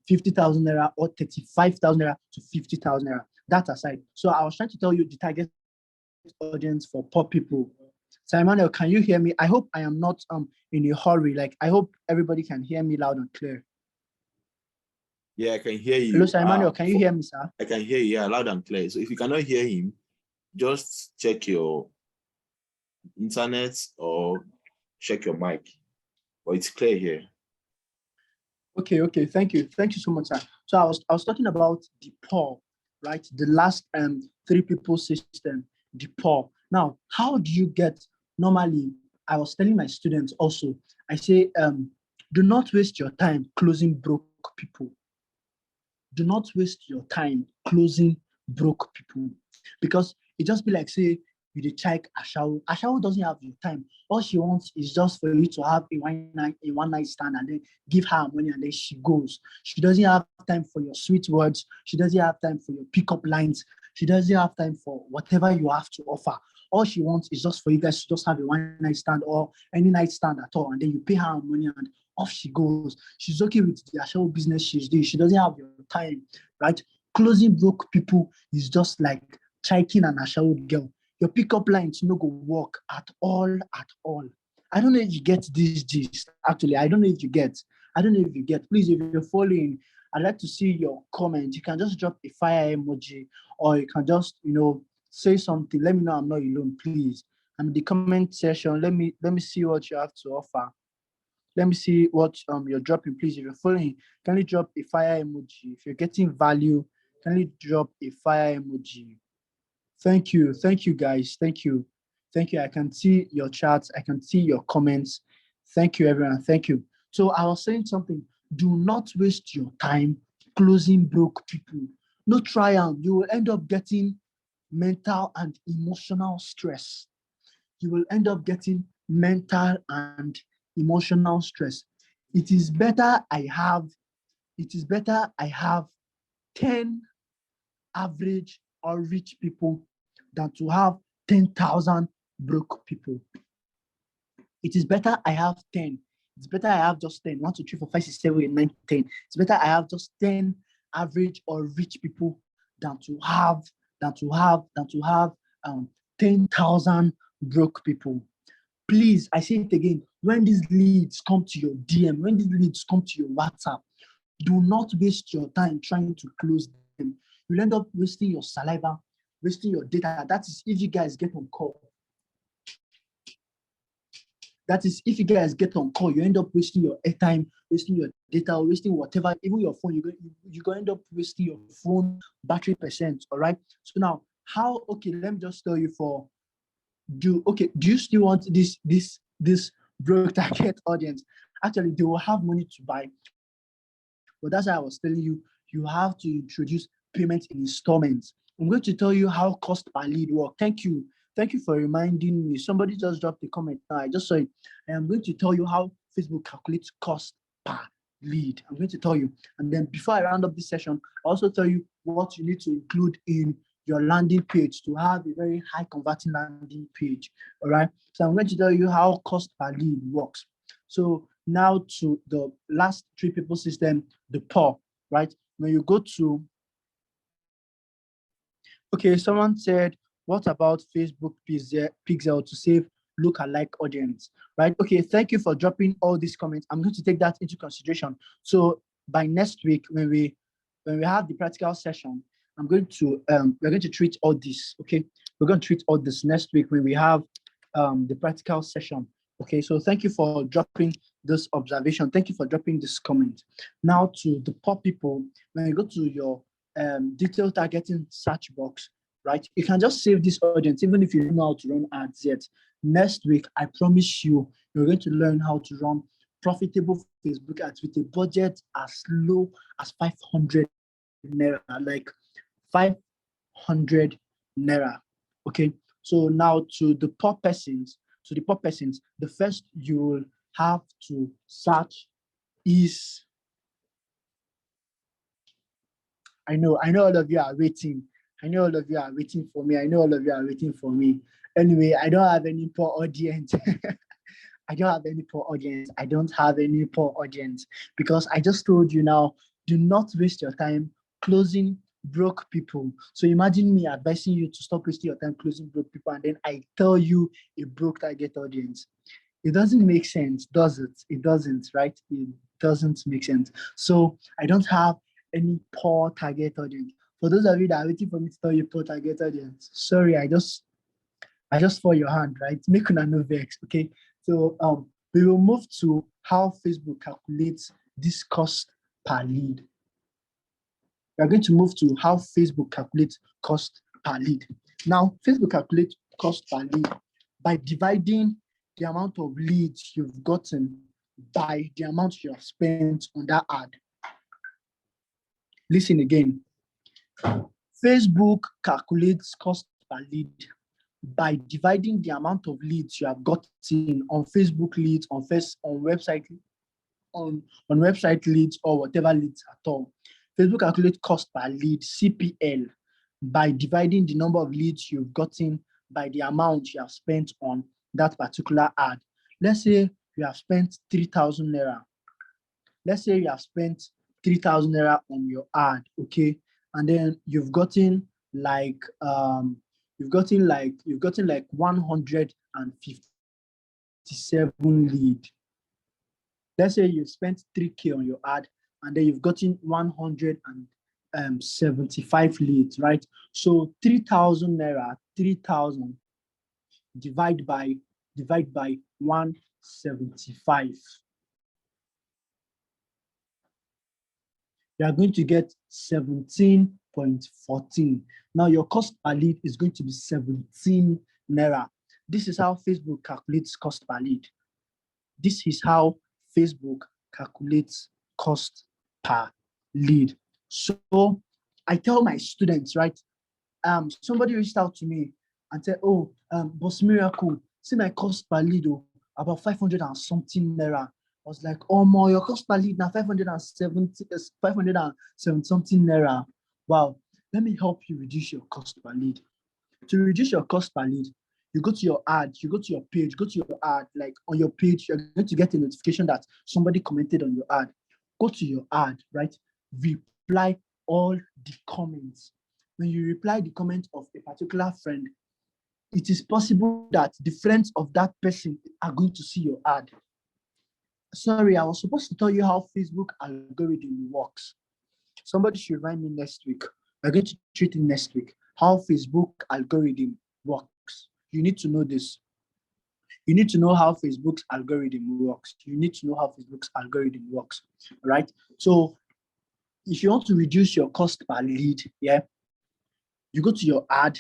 50,000 naira or 35,000 naira to 50,000 naira. That aside. So I was trying to tell you the target audience for poor people. So Emmanuel, can you hear me? I hope I am not in a hurry. Like, I hope everybody can hear me loud and clear. Yeah, I can hear you. Hello, Sir Emmanuel, can you hear me, sir? I can hear you, yeah, loud and clear. So if you cannot hear him, just check your internet or check your mic. But it's clear here. Okay, thank you so much, sir. So I was talking about the poor, right? The last 3 people system, the poor. Now, how do you get? Normally, I was telling my students also, I say, do not waste your time closing broke people. Do not waste your time closing broke people, because it just be like, say, you dey check Ashawo. Ashawo doesn't have your time. All she wants is just for you to have a one night stand and then give her money and then she goes. She doesn't have time for your sweet words. She doesn't have time for your pickup lines. She doesn't have time for whatever you have to offer. All she wants is just for you guys to just have a one night stand or any night stand at all, and then you pay her money and off she goes. She's okay with the actual business she's doing. She doesn't have your time, right? Closing broke people is just like chiking an Ashawo girl. Your pickup lines no go work at all. I don't know if you get this gist. Actually, I don't know if you get. Please, if you're following, I'd like to see your comment. You can just drop a fire emoji, or you can just, say something. Let me know I'm not alone, please. I'm in the comment section. Let me see what you have to offer. Let me see what you're dropping, please. If you're following, can you drop a fire emoji? If you're getting value, can you drop a fire emoji? Thank you, guys. Thank you. I can see your chats. I can see your comments. Thank you, everyone. Thank you. So I was saying something. Do not waste your time closing broke people. No trial. You will end up getting mental and emotional stress. You will end up getting mental and emotional stress. It is better I have 10 average or rich people than to have 10,000 broke people. It is better I have 10. It's better I have just 10. 1, 2, 3, 4, 5, 6, 7, 8, 9, 10. It's better I have just 10 average or rich people than to have 10,000 broke people. Please, I say it again. When these leads come to your DM, when these leads come to your WhatsApp, do not waste your time trying to close them. You'll end up wasting your saliva, wasting your data. That is if you guys get on call. You end up wasting your airtime, wasting your data, wasting whatever, even your phone. You're going to end up wasting your phone battery percent. All right. So now, let me just tell you do you still want this broke target audience? Actually, they will have money to buy. But that's why I was telling you, you have to introduce payment in installments. I'm going to tell you how cost per lead work. Thank you for reminding me. Somebody just dropped a comment now. I just saw it. I am going to tell you how Facebook calculates cost per lead. I'm going to tell you. And then before I round up this session, I also tell you what you need to include in your landing page to have a very high converting landing page. All right. So I'm going to tell you how cost per lead works. So now to the last 3 people system, the poor, right? When you go to, someone said, what about Facebook Pixel to save lookalike audience, right? Okay, thank you for dropping all these comments. I'm going to take that into consideration. So by next week, when we have the practical session, we're going to treat all this. Okay, we're going to treat all this next week when we have the practical session. Okay, so thank you for dropping this observation. Thank you for dropping this comment. Now to the poor people, when you go to your detailed targeting search box, right? You can just save this audience, even if you don't know how to run ads yet. Next week, I promise you're going to learn how to run profitable Facebook ads with a budget as low as 500 naira, like 500 naira. Okay, so now to the poor persons, the first you will have to search is, I know all of you are waiting. I know all of you are waiting for me. Anyway, I don't have any poor audience. I don't have any poor audience. I don't have any poor audience because I just told you now, do not waste your time closing broke people. So imagine me advising you to stop wasting your time closing broke people, and then I tell you a broke target audience. It doesn't make sense, does it? It doesn't, right? It doesn't make sense. So I don't have any poor target audience. For those of you that are waiting for me to tell you poor target audience, sorry, I just for your hand, right? Make una no vex, okay? So we will move to how Facebook calculates this cost per lead. We are going to move to how Facebook calculates cost per lead. Now, Facebook calculates cost per lead by dividing the amount of leads you've gotten by the amount you have spent on that ad. Listen again. Facebook calculates cost per lead by dividing the amount of leads you have gotten on Facebook leads, on website leads, or whatever leads at all. Facebook calculates cost per lead, CPL, by dividing the number of leads you've gotten by the amount you have spent on that particular ad. Let's say you have spent 3,000 naira. Let's say you have spent 3,000 naira on your ad, okay, and then you've gotten like 157 lead. Let's say you spent 3K on your ad, and then you've gotten 175 leads, right? So 3,000 naira, 3,000 divide by 175. You are going to get 17.14. Now your cost per lead is going to be 17 naira. This is how Facebook calculates cost per lead. This is how Facebook calculates cost per lead. So I tell my students, right? Somebody reached out to me and said, "Oh, Boss Miracle, see my cost per lead, about 500 and something naira." I was like, "Oh, more your cost per lead now 570 something naira." Wow, let me help you reduce your cost per lead. To reduce your cost per lead, you go to your ad, you go to your page, go to your ad, like on your page, you're going to get a notification that somebody commented on your ad. Go to your ad, right? Reply all the comments. When you reply the comment of a particular friend, it is possible that the friends of that person are going to see your ad. Sorry, I was supposed to tell you how Facebook algorithm works. Somebody should remind me next week. We're going to treat it next week. How Facebook algorithm works. You need to know this. You need to know how Facebook's algorithm works. You need to know how Facebook's algorithm works, right? So if you want to reduce your cost per lead, yeah, you go to your ad,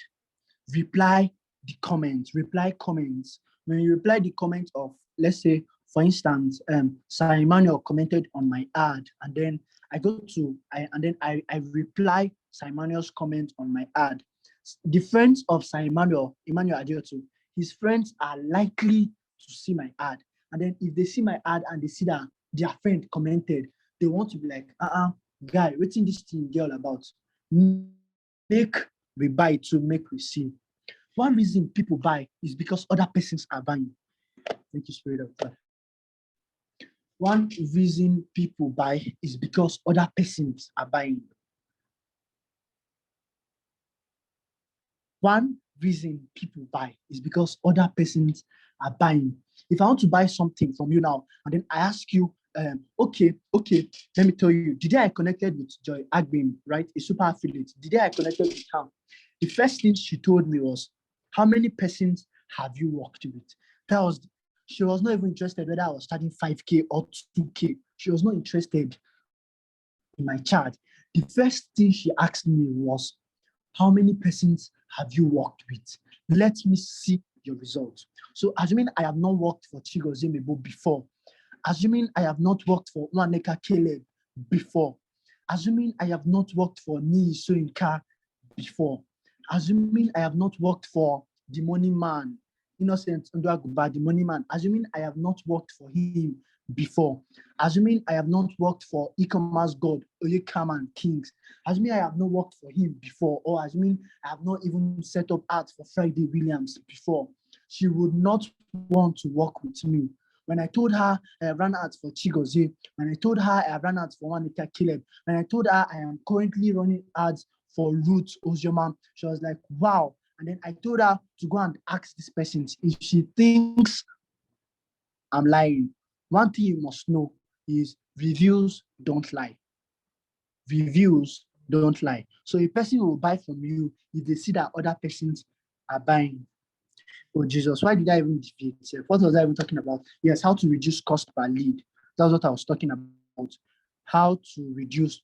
reply the comments, When you reply the comment of, let's say, for instance, Sir Emmanuel commented on my ad, and then I reply Sir Emmanuel's comment on my ad. The friends of Sir Emmanuel Adeotu, his friends are likely to see my ad. And then if they see my ad and they see that their friend commented, they want to be like, guy, what's in this thing girl about? Make we buy to make we see. One reason people buy is because other persons are buying. Thank you, Spirit of God. One reason people buy is because other persons are buying. One reason people buy is because other persons are buying. If I want to buy something from you now, and then I ask you, okay, let me tell you, the day I connected with Joy Agbim, right, a super affiliate, the day I connected with her, the first thing she told me was, how many persons have you worked with? She was not even interested whether I was starting 5K or 2K. She was not interested in my charge. The first thing she asked me was, how many persons have you worked with? Let me see your results. So assuming I have not worked for Chigozie Mebo before, assuming I have not worked for Waneka Caleb before, assuming I have not worked for Ni Soinka before, assuming I have not worked for the money man, Innocent Ndwaguba, the money man, assuming I have not worked for him before. Assuming I have not worked for e-commerce god Oyekaman Kings, assuming I have not worked for him before, or assuming I have not even set up ads for Friday Williams before, she would not want to work with me. When I told her I have run ads for Chigozie, when I told her I have run ads for Juanita Caleb, when I told her I am currently running ads for Ruth Ozioma, she was like, wow. And then I told her to go and ask this person if she thinks I'm lying. One thing you must know is reviews don't lie. Reviews don't lie. So a person will buy from you if they see that other persons are buying. Oh Jesus, why did I even deviate? What was I even talking about? Yes, how to reduce cost per lead. That's what I was talking about. How to reduce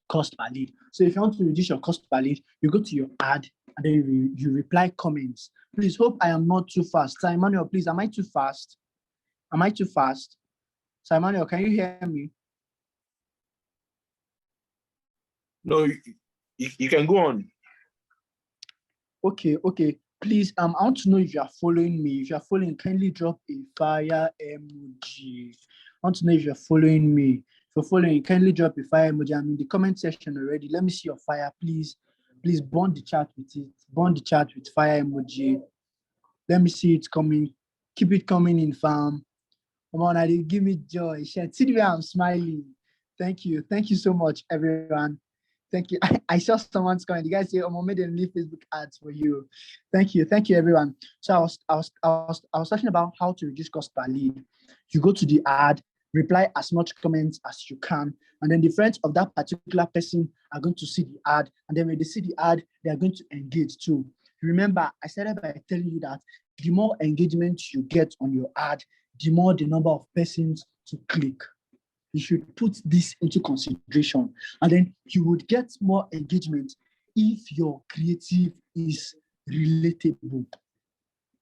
cost per lead. So if you want to reduce your cost per lead, you go to your ad and then you reply comments. Please hope I am not too fast. Sir Emmanuel, please, am I too fast? Am I too fast? Sir Emmanuel, can you hear me? No, you can go on. Okay. Please, I want to know if you are following me. If you are following, kindly drop a fire emoji. I want to know if you're following me. If you're following, kindly drop a fire emoji. I'm in the comment section already. Let me see your fire, please. Please burn the chat with it. Burn the chat with fire emoji. Let me see it coming. Keep it coming in, fam. Come on, I did give me joy. See the way I'm smiling. Thank you. Thank you so much, everyone. Thank you. I saw someone's comment. You guys say, "Oh, made a new Facebook ads for you." Thank you, everyone. So I was talking about how to reduce cost per lead. You go to the ad, reply as much comments as you can, and then the friends of that particular person are going to see the ad, and then when they see the ad, they are going to engage too. Remember, I started by telling you that the more engagement you get on your ad, the more the number of persons to click. You should put this into consideration, and then you would get more engagement if your creative is relatable.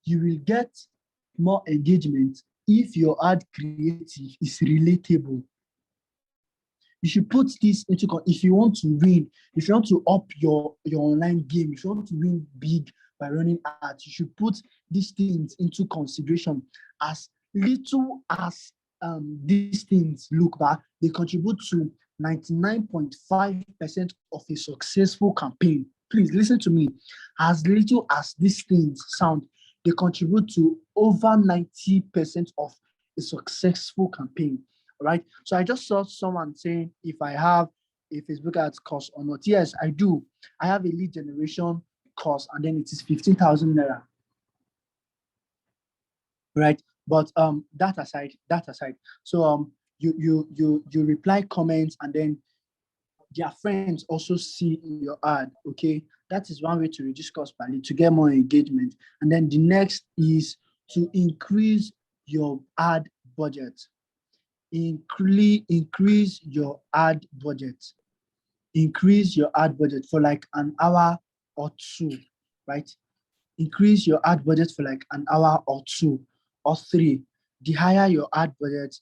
You will get more engagement if your ad creative is relatable. You should put this into if you want to win, if you want to up your online game, if you want to win big by running ads, you should put these things into consideration. As little as these things look back, they contribute to 99.5% of a successful campaign. Please listen to me. As little as these things sound, they contribute to over 90% of a successful campaign. All right. So I just saw someone saying if I have a Facebook ads course or not. Yes, I do. I have a lead generation course, and then it is 15,000 naira. Right. But that aside. So you reply comments, and then their friends also see your ad. Okay, that is one way to reduce cost per lead, to get more engagement. And then the next is to increase your ad budget. Increase your ad budget. Increase your ad budget for like an hour or two, right? Increase your ad budget for like an hour or two or three. The higher your ad budget,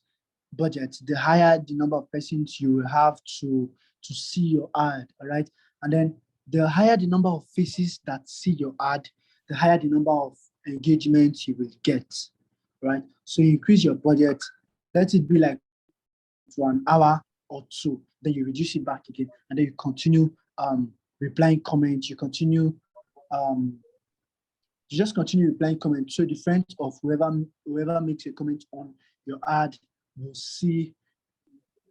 the higher the number of persons you will have to see your ad, all right? And then the higher the number of faces that see your ad, the higher the number of engagements you will get, right? So increase your budget. Let it be like for an hour or two, then you reduce it back again, and then you continue replying comments. You just continue replying comments. So the friends of whoever makes a comment on your ad will see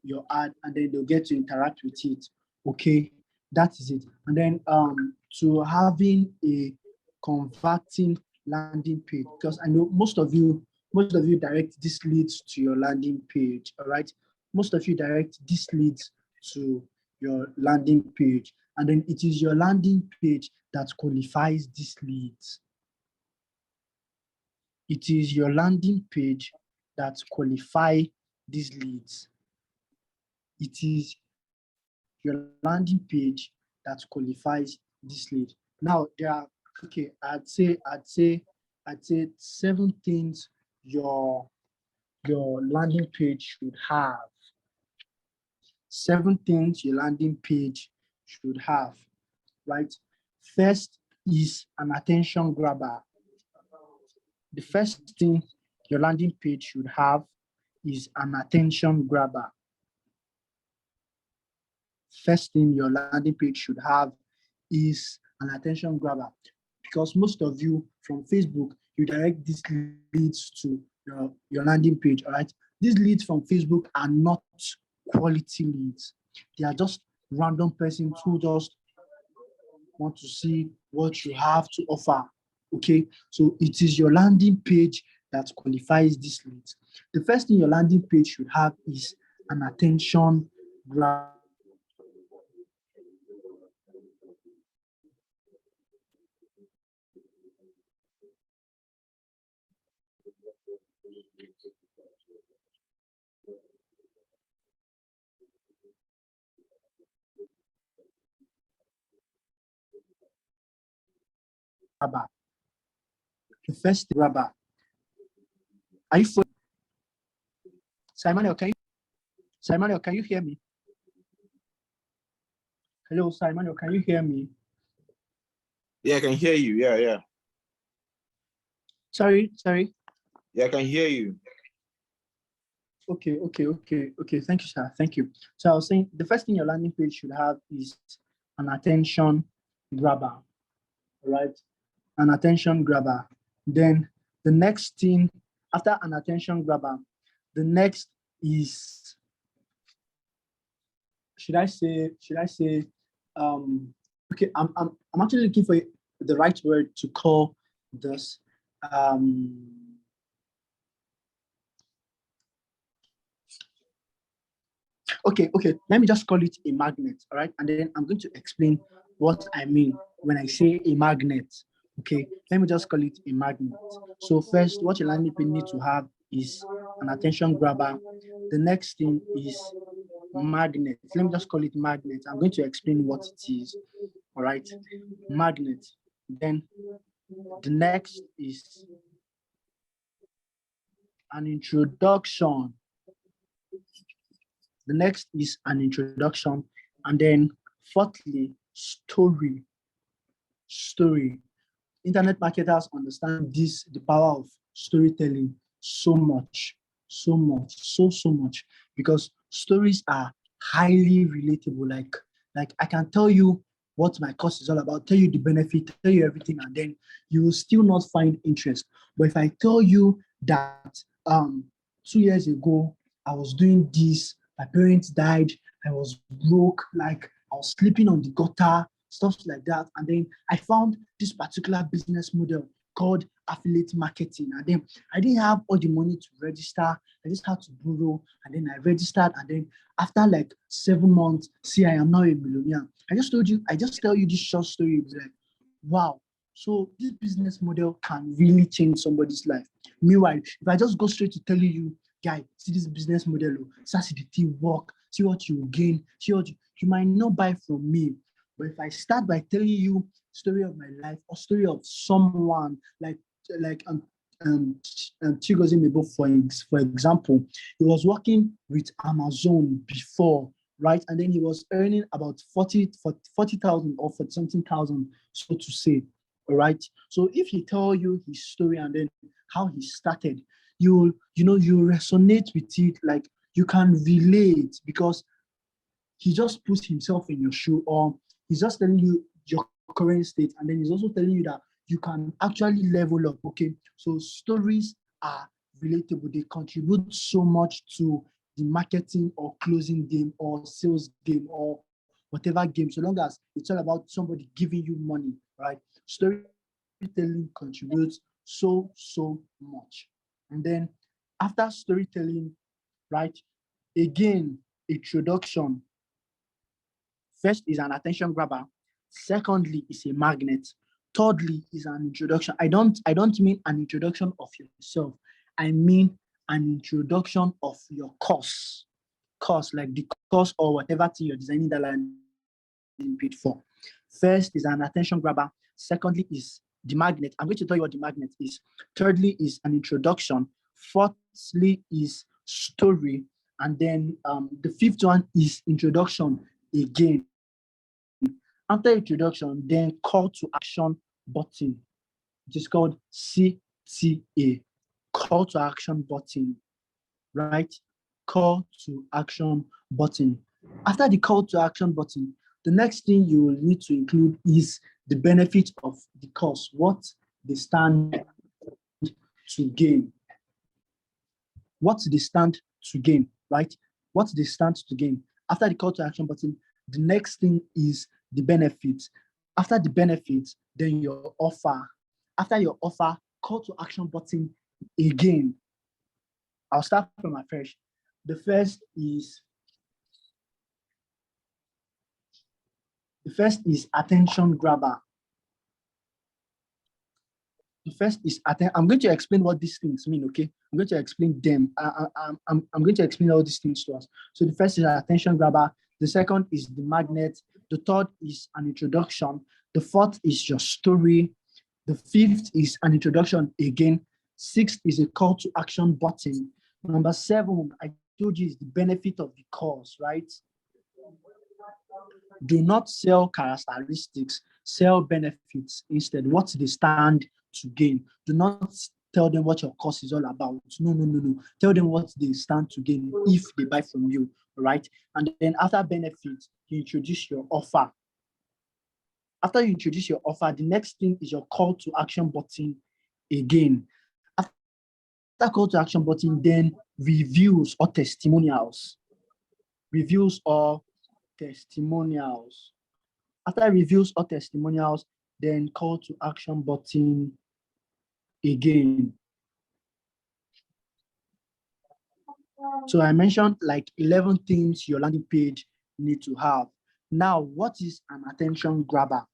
your ad, and then they'll get to interact with it. Okay, that is it. And then to having a converting landing page, because I know most of you direct these leads to your landing page. All right, most of you direct these leads to your landing page, and then it is your landing page that qualifies these leads. It is your landing page that qualify these leads. It is your landing page that qualifies this lead. Now there are I'd say 7 things your landing page should have. 7 things your landing page should have, right? First is an attention grabber. The first thing your landing page should have is an attention grabber. First thing your landing page should have is an attention grabber, because most of you from Facebook, you direct these leads to your landing page. All right, these leads from Facebook are not quality leads. They are just random persons who just want to see what you have to offer. Okay, so it is your landing page that qualifies these leads. The first thing your landing page should have is an attention grabber. The first grabber. Are you Simon? Can you hear me? Hello, Simon, can you hear me? Yeah, I can hear you. Yeah. Sorry. Yeah, I can hear you. Okay. Thank you, sir. Thank you. So I was saying the first thing your landing page should have is an attention grabber, right? An attention grabber. Then the next thing after an attention grabber, the next is, should I say, okay, I'm actually looking for the right word to call this. Okay, let me just call it a magnet, all right? And then I'm going to explain what I mean when I say a magnet. Okay, let me just call it a magnet. So first, what your landing page needs to have is an attention grabber. The next thing is magnet. Let me just call it magnet. I'm going to explain what it is, all right? Magnet. Then the next is an introduction. The next is an introduction. And then fourthly, story. Internet marketers understand this, the power of storytelling so much, because stories are highly relatable. Like I can tell you what my course is all about, tell you the benefit, tell you everything, and then you will still not find interest. But if I tell you that 2 years ago I was doing this, my parents died, I was broke, like I was sleeping on the gutter, stuff like that. And then I found this particular business model called affiliate marketing. And then I didn't have all the money to register. I just had to borrow. And then I registered. And then after like 7 months, see, I am now a millionaire. I just tell you this short story. It was like, wow. So this business model can really change somebody's life. Meanwhile, if I just go straight to telling you, guy, see this business model, see the thing work, see what you gain, see what you might not buy from me. But if I start by telling you story of my life or story of someone like Chigozie Mebo, for example, he was working with Amazon before, right? And then he was earning about 40,000 or 40 something thousand, so to say. All right. So if he tell you his story and then how he started, you resonate with it, like you can relate, because he just puts himself in your shoe, or he's just telling you your current state, and then he's also telling you that you can actually level up. Okay, so stories are relatable. They contribute so much to the marketing or closing game or sales game or whatever game, so long as it's all about somebody giving you money, right? Storytelling contributes so much. And then after storytelling, right, again, introduction. First is an attention grabber. Secondly is a magnet. Thirdly is an introduction. I don't mean an introduction of yourself. I mean an introduction of your course, like the course or whatever thing you're designing the landing page for. First is an attention grabber. Secondly is the magnet. I'm going to tell you what the magnet is. Thirdly is an introduction. Fourthly is story. And then the fifth one is introduction again. After introduction, then call to action button. It is called CTA, call to action button. right? Call to action button. After the call to action button, the next thing you will need to include is the benefit of the course, what they stand to gain. What they stand to gain, right? What they stand to gain. After the call to action button, the next thing is the benefits. After the benefits, then your offer. After your offer, call to action button again. I'll start from my first. The first is attention grabber. The first is I'm going to explain what these things mean, okay? I'm going to explain them. I'm going to explain all these things to us. So the first is attention grabber. The second is the magnet. The third is an introduction. The fourth is your story. The fifth is an introduction again. Sixth is a call to action button. Number 7, I told you, is the benefit of the course, right? Do not sell characteristics, sell benefits instead. What they stand to gain. Do not tell them what your course is all about. No. Tell them what they stand to gain if they buy from you, right? And then after benefits, you introduce your offer. After you introduce your offer, the next thing is your call to action button again. After call to action button, then reviews or testimonials. Reviews or testimonials. After reviews or testimonials, then call to action button again. So I mentioned like 11 things your landing page need to have. Now, what is an attention grabber?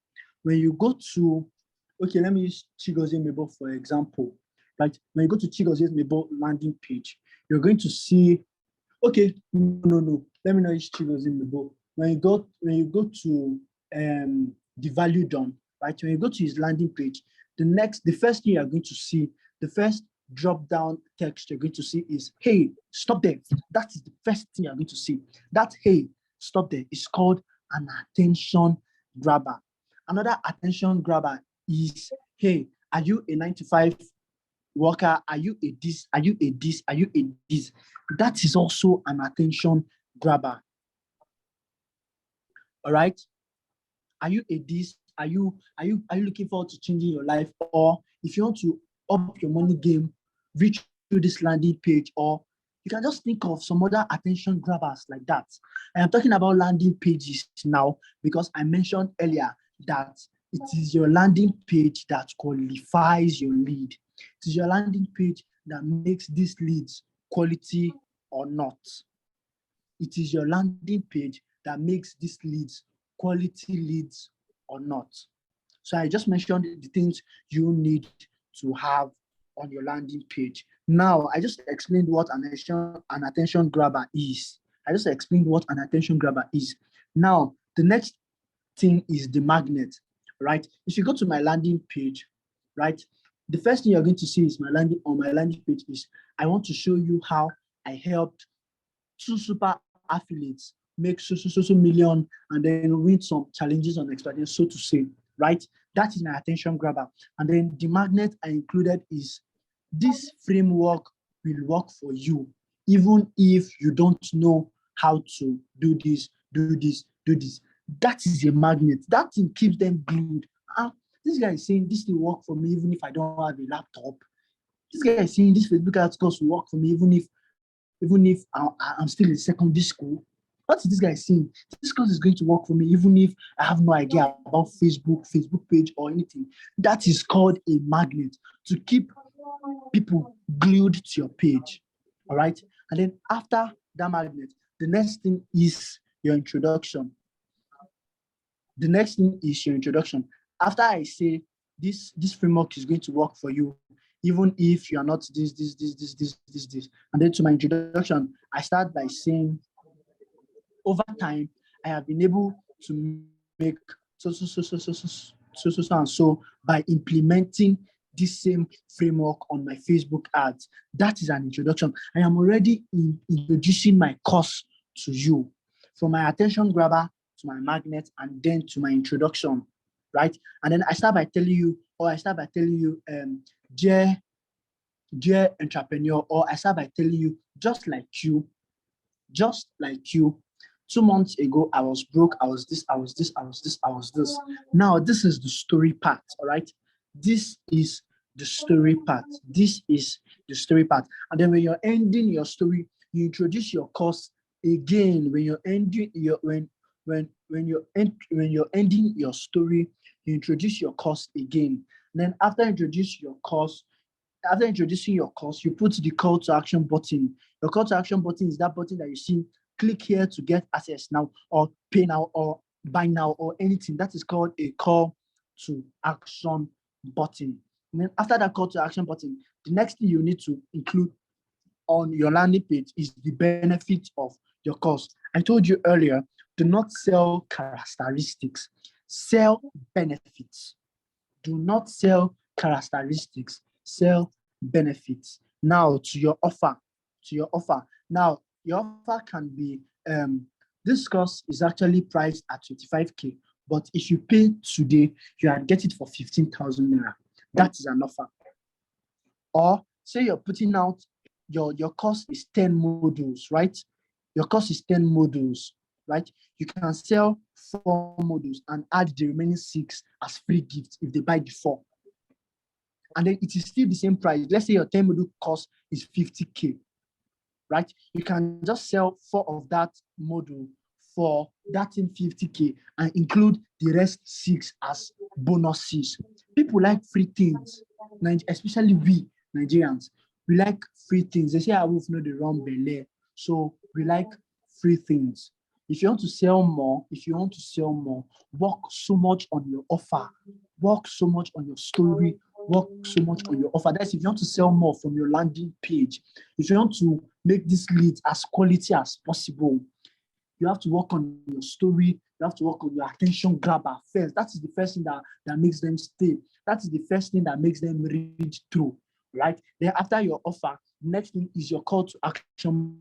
When you go to, okay, let me use Chigozie Mebo for example. Right? When you go to Chigozie Mebo landing page, you're going to see, okay, no. Let me not use Chigozie Mebo. When you go to the value done, right? When you go to his landing page, the first thing you're going to see, the first drop down text you're going to see is, hey, stop there. That is the first thing you're going to see. That, hey, stop there, is called an attention grabber. Another attention grabber is, hey, are you a 9-to-5 worker? Are you a this? Are you a this? Are you a this? That is also an attention grabber. All right. Are you a this? Are you looking forward to changing your life? Or if you want to up your money game, reach to this landing page, or you can just think of some other attention grabbers like that. I am talking about landing pages now because I mentioned earlier that it is your landing page that qualifies your lead. It is your landing page that makes these leads quality or not. It is your landing page that makes these leads quality leads or not. So I just mentioned the things you need to have on your landing page. Now, I just explained what an attention grabber is. Now, the next thing is the magnet, right? If you go to my landing page, right, the first thing you're going to see is my landing page is, I want to show you how I helped 2 super affiliates make so million and then win some challenges on experience, so to say, right? That is my attention grabber. And then the magnet I included is, this framework will work for you, even if you don't know how to do this. That is a magnet. That thing keeps them glued. This guy is saying this will work for me even if I don't have a laptop. This guy is saying this Facebook ads course will work for me even if I'm still in secondary school. What is this guy saying? This course is going to work for me even if I have no idea about Facebook page or anything. That is called a magnet, to keep people glued to your page. All right. And then after that magnet, the next thing is your introduction. After I say this framework is going to work for you, even if you are not this. And then to my introduction, I start by saying, over time, I have been able to make so and so by implementing this same framework on my Facebook ads. That is an introduction. I am already introducing my course to you, from my attention grabber to my magnet and then to my introduction, right? And then I start by telling you, Jay, dear entrepreneur, or I start by telling you, just like you, 2 months ago, I was broke, I was this, I was this, I was this, I was this. Now, this is the story part, all right? This is the story part. This is the story part. And then when you're ending your story, you introduce your course again. When you're ending your when you're ending your story, you introduce your course again. And then after introducing your course, you put the call to action button. Your call to action button is that button that you see, click here to get access now, or pay now, or buy now, or anything. That is called a call to action button. And then after that call to action button, the next thing you need to include on your landing page is the benefit of your course. I told you earlier, do not sell characteristics, sell benefits. Do not sell characteristics, sell benefits. Now to your offer. Now, your offer can be, this course is actually priced at 25K, but if you pay today, you can get it for 15,000 naira. That is an offer. Or say you're putting out, your course is 10 modules, right? Your course is 10 modules, right? You can sell 4 modules and add the remaining 6 as free gifts if they buy the 4. And then it is still the same price. Let's say your 10 module cost is 50K, right? You can just sell 4 of that module for that in 50K and include the rest 6 as bonuses. People like free things, especially we Nigerians. We like free things. They say I will know the wrong belly. So we like free things. If you want to sell more, work so much on your offer, work so much on your story, work so much on your offer. That's if you want to sell more from your landing page. If you want to make this lead as quality as possible, you have to work on your story. You have to work on your attention grabber first. That is the first thing that makes them stay. That is the first thing that makes them read through, right? Then after your offer, next thing is your call to action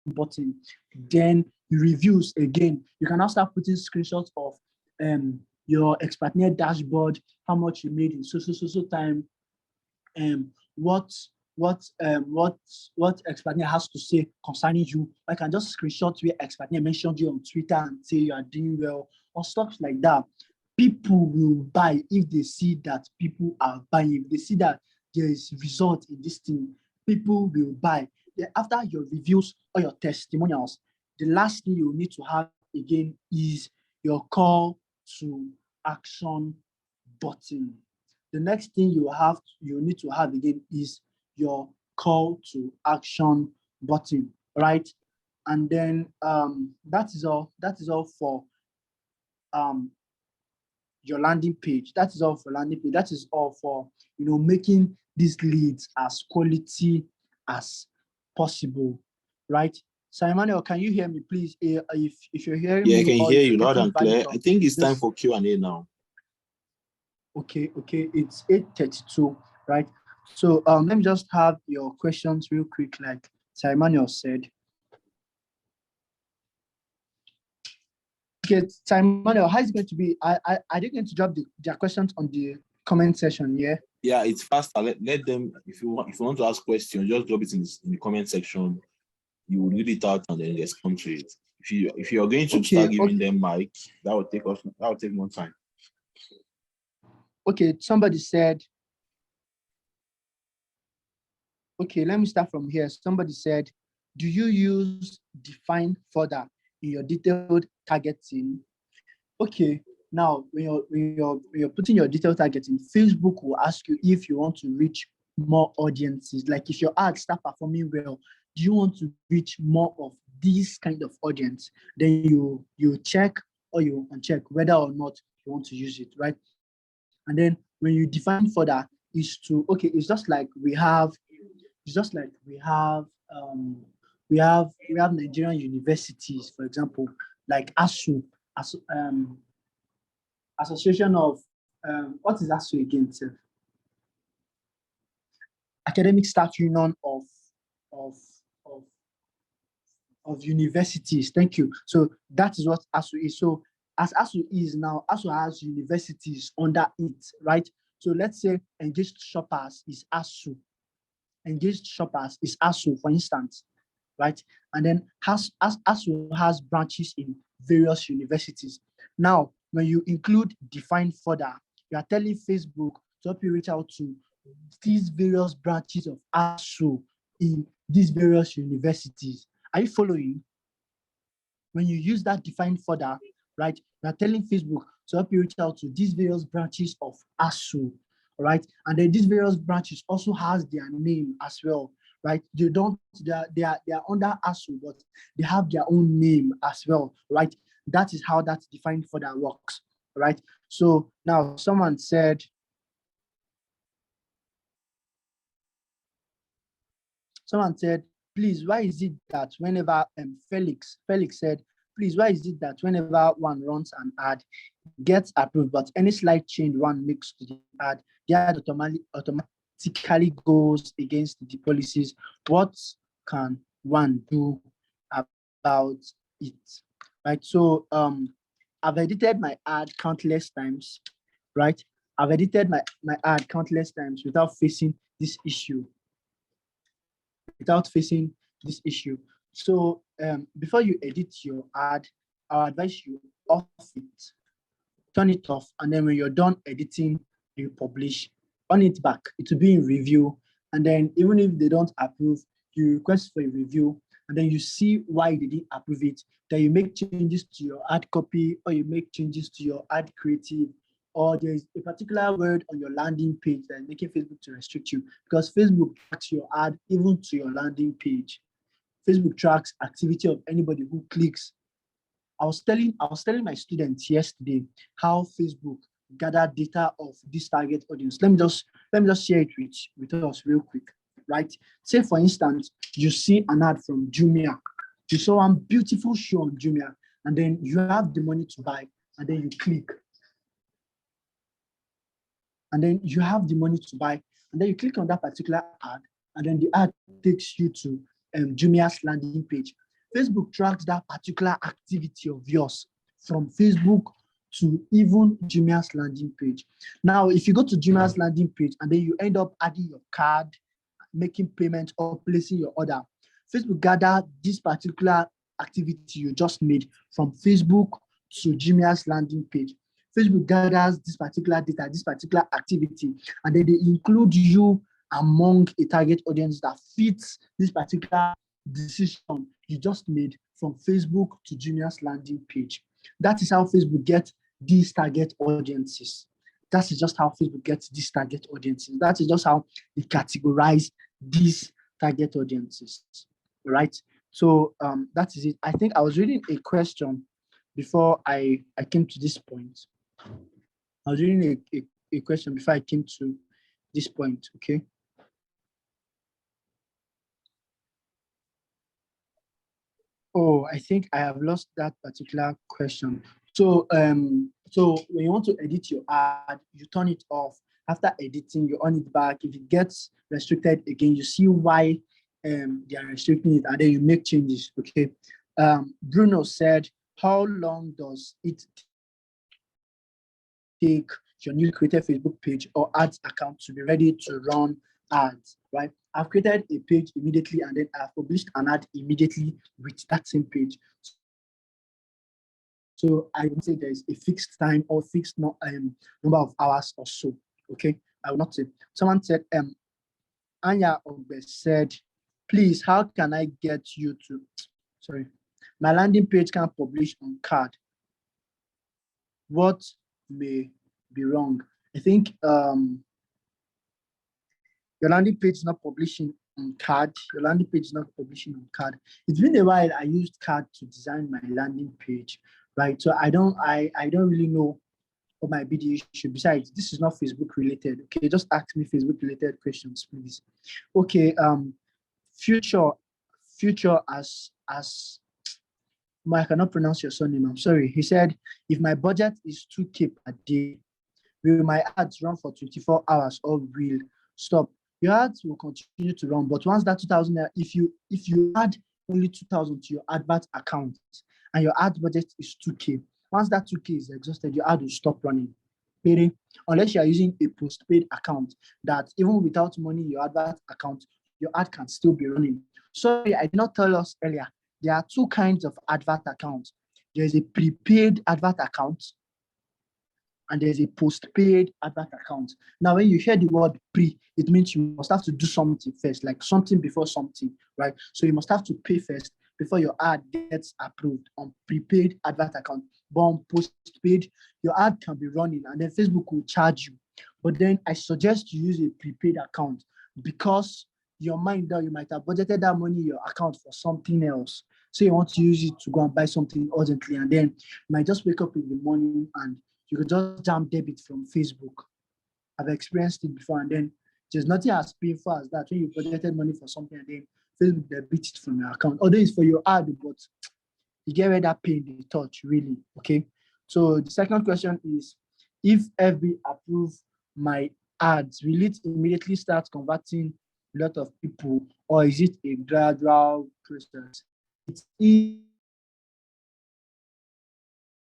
button. Then reviews again. You can now start putting screenshots of your Expertnet dashboard, how much you made in so time, what Expertnet has to say concerning you. I can just screenshot where Expertnet mentioned you on Twitter and say you are doing well, or stuff like that. People will buy if they see that people are buying. If they see that there is result in this thing, people will buy. Then after your reviews or your testimonials, the last thing you need to have again is your call to action button. The next thing you need to have again is your call to action button, right? And then that is all for your landing page. That is all for landing page. That is all for making these leads as quality as possible, right? So Emmanuel, can you hear me, please? If you're hearing me, I can or hear if you you're loud getting and value clear. from I think it's time this. for Q&A now. Okay, it's 8:32, right? So let me just have your questions real quick, like Sir Emmanuel said. Okay, Sir Emmanuel, how is it going to be? Are they going to drop their questions on the comment section? Yeah, it's faster. Let them, if you want to ask questions, just drop it in the comment section. You will read it out and then respond to it. If you're going to start giving them mic, that will take more time. Okay, somebody said, okay, let me start from here. Somebody said, do you use define further in your detailed targeting? Okay, now when you're putting your detailed targeting, Facebook will ask you if you want to reach more audiences. Like if your ads start performing well, do you want to reach more of this kind of audience? Then you check or you uncheck whether or not you want to use it, right? And then when you define further, is to, okay, it's just like we have Nigerian universities, for example, like ASU, Association of what is ASU again, sir? Academic Staff Union of Universities. Thank you. So that is what ASU is. So as ASU is now, ASU has universities under it, right? So let's say Engaged Shoppers is ASU. engaged shoppers is ASU, for instance, right? And then ASU has branches in various universities. Now, when you include define further, you are telling Facebook to help you reach out to these various branches of ASU in these various universities. Are you following? When you use that define further, right, you're telling Facebook to help you reach out to these various branches of ASU, right? And then these various branches also has their name as well, right? They are under ASU, but they have their own name as well, right? That is how that define further works, right? So now someone said, please, why is it that whenever Felix said, please, why is it that whenever one runs an ad, gets approved, but any slight change one makes to the ad, the ad automatically goes against the policies? What can one do about it? Right. So I've edited my ad countless times, right? I've edited my ad countless times without facing this issue. So before you edit your ad, I'll advise you off it, turn it off, and then when you're done editing, you publish. On it back, it will be in review, and then even if they don't approve, you request for a review, and then you see why they didn't approve it. Then you make changes to your ad copy, or you make changes to your ad creative, or there's a particular word on your landing page that is making Facebook to restrict you, because Facebook tracks your ad even to your landing page. Facebook tracks activity of anybody who clicks. I was telling my students yesterday how Facebook gathered data of this target audience. Let me just share it with us real quick, right? Say for instance, you see an ad from Jumia. You saw one beautiful shoe on Jumia, and then you have the money to buy, and then you click. And then you have the money to buy, and then you click on that particular ad, and then the ad takes you to Jumia's landing page. Facebook tracks that particular activity of yours from Facebook to even Jumia's landing page. Now, if you go to Jumia's landing page and then you end up adding your card, making payment, or placing your order, Facebook gather this particular activity you just made from Facebook to Jumia's landing page. Facebook gathers this particular data, this particular activity, and then they include you among a target audience that fits this particular decision you just made from Facebook to Jumia's landing page. That is how Facebook gets these target audiences. That is just how Facebook gets these target audiences. That is just how they categorize these target audiences, right? So that is it. I think I was reading a question before I came to this point. I was reading a question before I came to this point, okay? Oh, I think I have lost that particular question. So so when you want to edit your ad, you turn it off. After editing, you on it back. If it gets restricted again, you see why they are restricting it, and then you make changes, okay? Bruno said, how long does it take your newly created Facebook page or ads account to be ready to run ads, right? I've created a page immediately, and then I've published an ad immediately with that same page. So I would say there's a fixed time or fixed number of hours or so, okay? I will not say. Someone said, Anya Ogbe said, please, how can I get you to, sorry, my landing page can't publish on card. What may be wrong? I think your landing page is not publishing on card. Your landing page is not publishing on card. It's been a while I used card to design my landing page, right? So I don't really know what might be the issue. Besides, this is not Facebook related. Okay, just ask me Facebook related questions, please. Okay, future as I cannot pronounce your surname. I'm sorry. He said, if my budget is 2K per day, will my ads run for 24 hours or will stop? Your ads will continue to run, but once that 2,000, if you add only 2,000 to your advert account and your ad budget is 2K, once that 2K is exhausted, your ad will stop running. Unless you are using a postpaid account that even without money in your advert account, your ad can still be running. Sorry, I did not tell us earlier. There are two kinds of advert accounts. There's a prepaid advert account and there's a postpaid advert account. Now, when you hear the word pre, it means you must have to do something first, like something before something, right? So you must have to pay first before your ad gets approved on prepaid advert account. But on postpaid, your ad can be running and then Facebook will charge you. But then I suggest you use a prepaid account because your mind now, you might have budgeted that money in your account for something else. So you want to use it to go and buy something urgently, and then you might just wake up in the morning and you could just jam debit from Facebook. I've experienced it before, and then there's nothing as painful as that when you budgeted money for something and then Facebook debit it from your account. Although it's for your ad, but you get where that pain they touch, really. Okay. So the second question is, if FB approve my ads, will it immediately start converting a lot of people, or is it a gradual process? It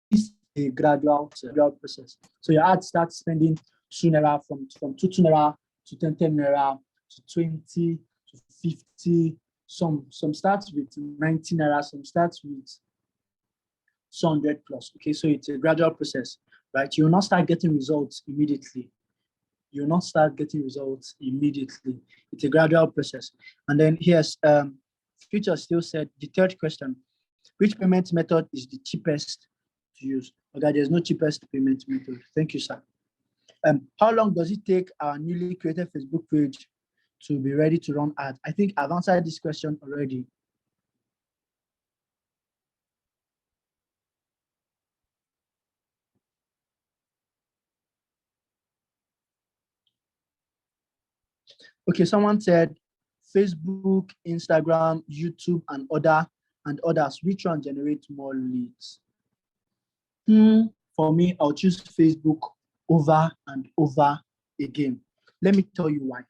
is a gradual process. So your ad starts spending 2 naira from 2 naira to 10 naira to 20 to 50. Some starts with 90 naira, some starts with 200 plus. Okay, so it's a gradual process, right? You will not start getting results immediately. You will not start getting results immediately. It's a gradual process. And then here's Future still said the third question: which payment method is the cheapest to use? Okay, there's no cheapest payment method. Thank you, sir. How long does it take our newly created Facebook page to be ready to run ads? I think I've answered this question already. Okay, someone said Facebook, Instagram, YouTube, and others. Which one generates more leads? For me, I'll choose Facebook over and over again. Let me tell you why.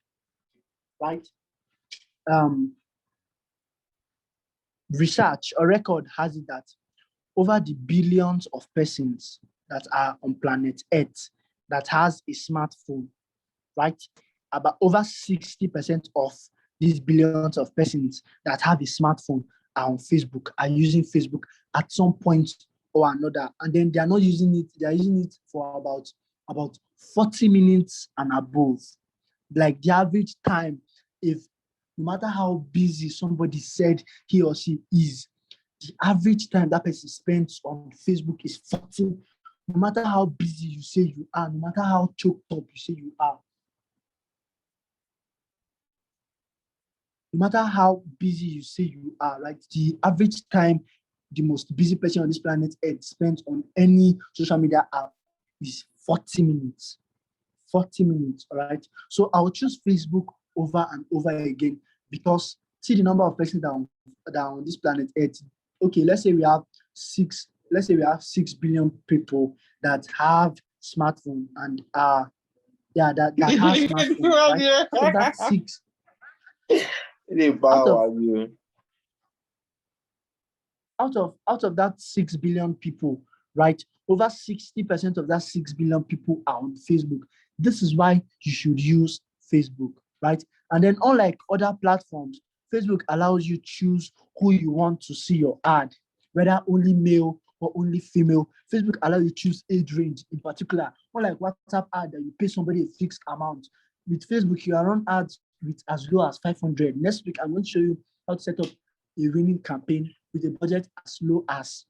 Right? Research or record has it that over the billions of persons that are on planet Earth that has a smartphone, right? About over 60% of these billions of persons that have a smartphone are on Facebook, are using Facebook at some point or another. And then they are not using it, they are using it for about 40 minutes and above. Like the average time, if no matter how busy somebody said he or she is, the average time that person spends on Facebook is 40. No matter how busy you say you are, no matter how choked up you say you are, no matter how busy you say you are, right? The average time the most busy person on this planet Earth spends on any social media app is 40 minutes. 40 minutes, all right? So I'll choose Facebook over and over again because see the number of persons that are on this planet Earth. Okay, let's say we have 6 billion people that have smartphone and that have smartphone. Right? Out of that 6, out of that 6 billion people, right? Over 60% of that 6 billion people are on Facebook. This is why you should use Facebook, right? And then unlike other platforms, Facebook allows you to choose who you want to see your ad, whether only male or only female. Facebook allows you to choose age range in particular. Unlike WhatsApp ad that you pay somebody a fixed amount. With Facebook, you are on ads with as low as 500. Next week, I'm going to show you how to set up a winning campaign with a budget as low as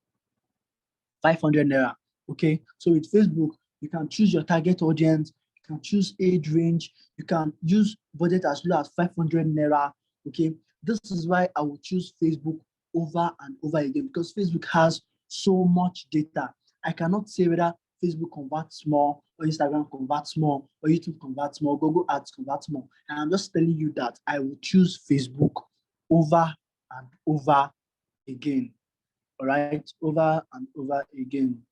500 naira. Okay, so with Facebook, you can choose your target audience, you can choose age range, you can use budget as low as 500 naira. Okay, this is why I will choose Facebook over and over again because Facebook has so much data. I cannot say whether Facebook converts more or Instagram converts more or YouTube converts more, Google Ads converts more. And I'm just telling you that I will choose Facebook over and over again. All right, over and over again.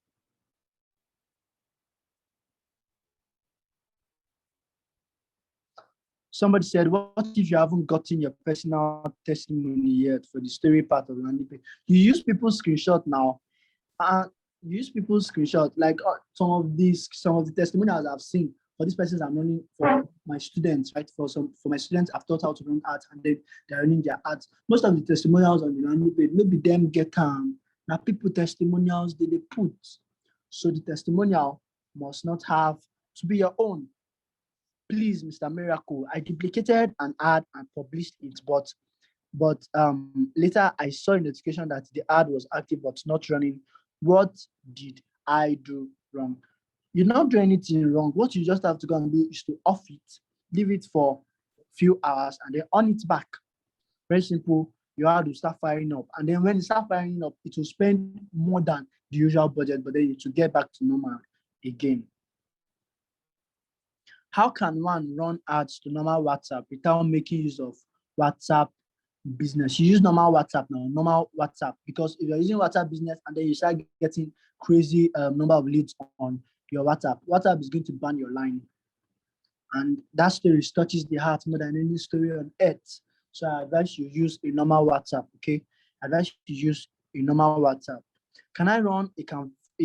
Somebody said, what if you haven't gotten your personal testimony yet for the story part of the landing page? You use people's screenshot now. You use people's screenshot. Like some of the testimonials I've seen for these persons, I'm running for my students, right? For my students, I've taught how to run ads, and they're running their ads. Most of the testimonials on the landing page, maybe them get now people testimonials they put. So the testimonial must not have to be your own. Please, Mr. Miracle, I duplicated an ad and published it, but later I saw a notification that the ad was active but not running. What did I do wrong? You're not doing anything wrong. What you just have to go and do is to off it, leave it for a few hours, and then on it back. Very simple. You have to start firing up, and then when you start firing up, it will spend more than the usual budget, but then it will get back to normal again. How can one run ads to normal WhatsApp without making use of WhatsApp business? You use normal WhatsApp now, normal WhatsApp, because if you're using WhatsApp business and then you start getting crazy number of leads on your WhatsApp is going to ban your line. And that story touches the heart more than any story on earth. So I advise you use a normal WhatsApp, okay? I advise you use a normal WhatsApp. Can I run a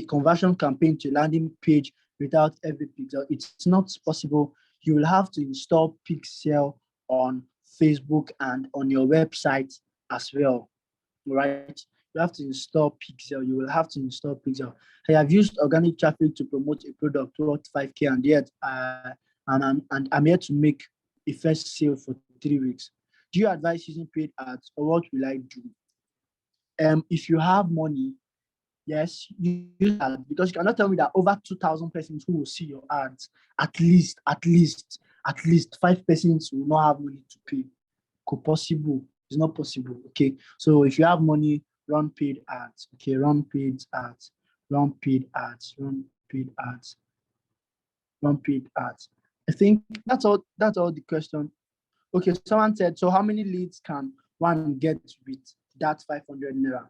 conversion campaign to landing page without every pixel? It's not possible. You will have to install Pixel on Facebook and on your website as well, right? You have to install Pixel. You will have to install Pixel. I have used organic traffic to promote a product worth 5K, and yet I'm here to make a first sale for 3 weeks. Do you advise using paid ads, or what will I do? If you have money, yes, you use ads, because you cannot tell me that over 2,000 persons who will see your ads, at least 5 persons will not have money to pay. Could possible? It's not possible. Okay, so if you have money, run paid ads. Okay, run paid ads. Run paid ads. Run paid ads. Run paid ads. I think that's all. That's all the question. Okay, someone said, so how many leads can one get with that 500 naira?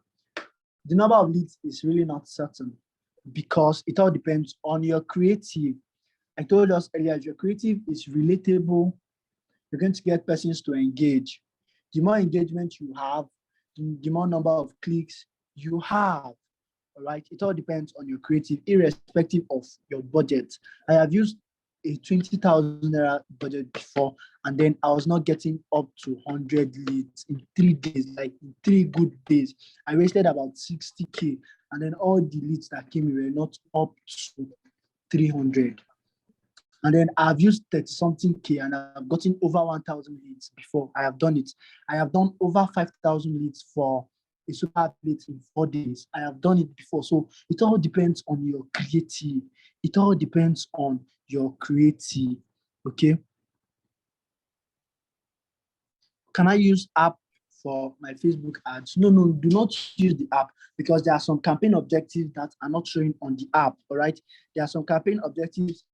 The number of leads is really not certain, because it all depends on your creative. I told us earlier, if your creative is relatable, you're going to get persons to engage. The more engagement you have, the more number of clicks you have. All right, it all depends on your creative, irrespective of your budget. I have used a 20,000 naira budget before, and then I was not getting up to 100 leads in 3 days, like in 3 good days. I wasted about 60K, and then all the leads that came were not up to 300. And then I've used 30-something K, and I've gotten over 1,000 leads before. I have done it. I have done over 5,000 leads for a super athlete in 4 days. I have done it before. So it all depends on your creative. It all depends on your creative. Okay. Can I use app for my Facebook ads? No, do not use the app, because there are some campaign objectives that are not showing on the app. All right. There are some campaign objectives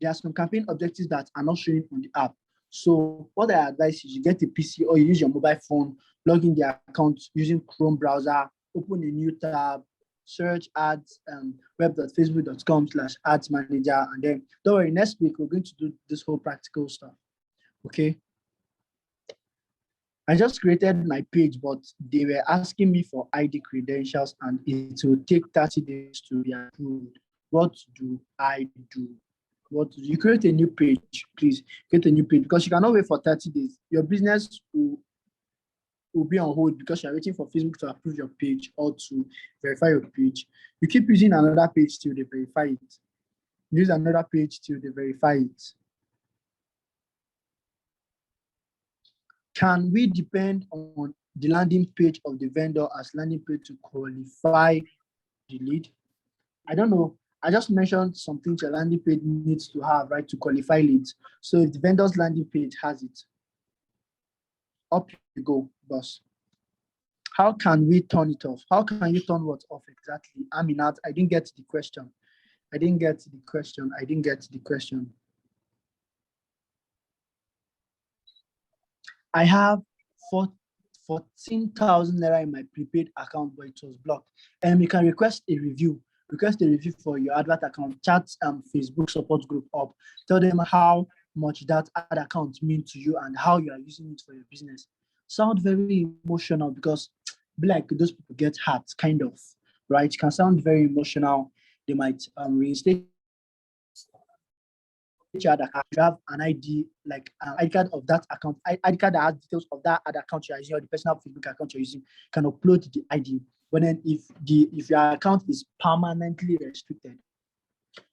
that are not showing on the app. So what I advise is you get a PC or you use your mobile phone, log in the account using Chrome browser, open a new tab, search ads, web.facebook.com/ads manager, and then don't worry, next week we're going to do this whole practical stuff. Okay. I just created my page, but they were asking me for ID credentials, and it will take 30 days to be approved. What do I do? You create a new page, please create a new page, because you cannot wait for 30 days. Your business will be on hold because you're waiting for Facebook to approve your page or to verify your page. You keep using another page till they verify it. Use another page till they verify it. Can we depend on the landing page of the vendor as landing page to qualify the lead? I don't know. I just mentioned some things your landing page needs to have, right, to qualify leads. So if the vendor's landing page has it, up you go, boss. How can we turn it off? How can you turn what off exactly? I didn't get the question. I I have 14,000 naira in my prepaid account, but it was blocked. And you can request a review for your advert account. Chat Facebook support group up. Tell them how much that ad account means to you and how you are using it for your business. Sound very emotional, because like those people get hurt, kind of, right? It can sound very emotional. they might reinstate your other account. You have an ID, like an ID card of that account, ID card that has details of that other account you're using, or the personal Facebook account you're using, can upload the ID. But then if your account is permanently restricted,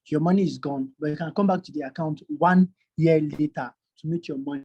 your money is gone, but you can come back to the account 1 year later to meet your money.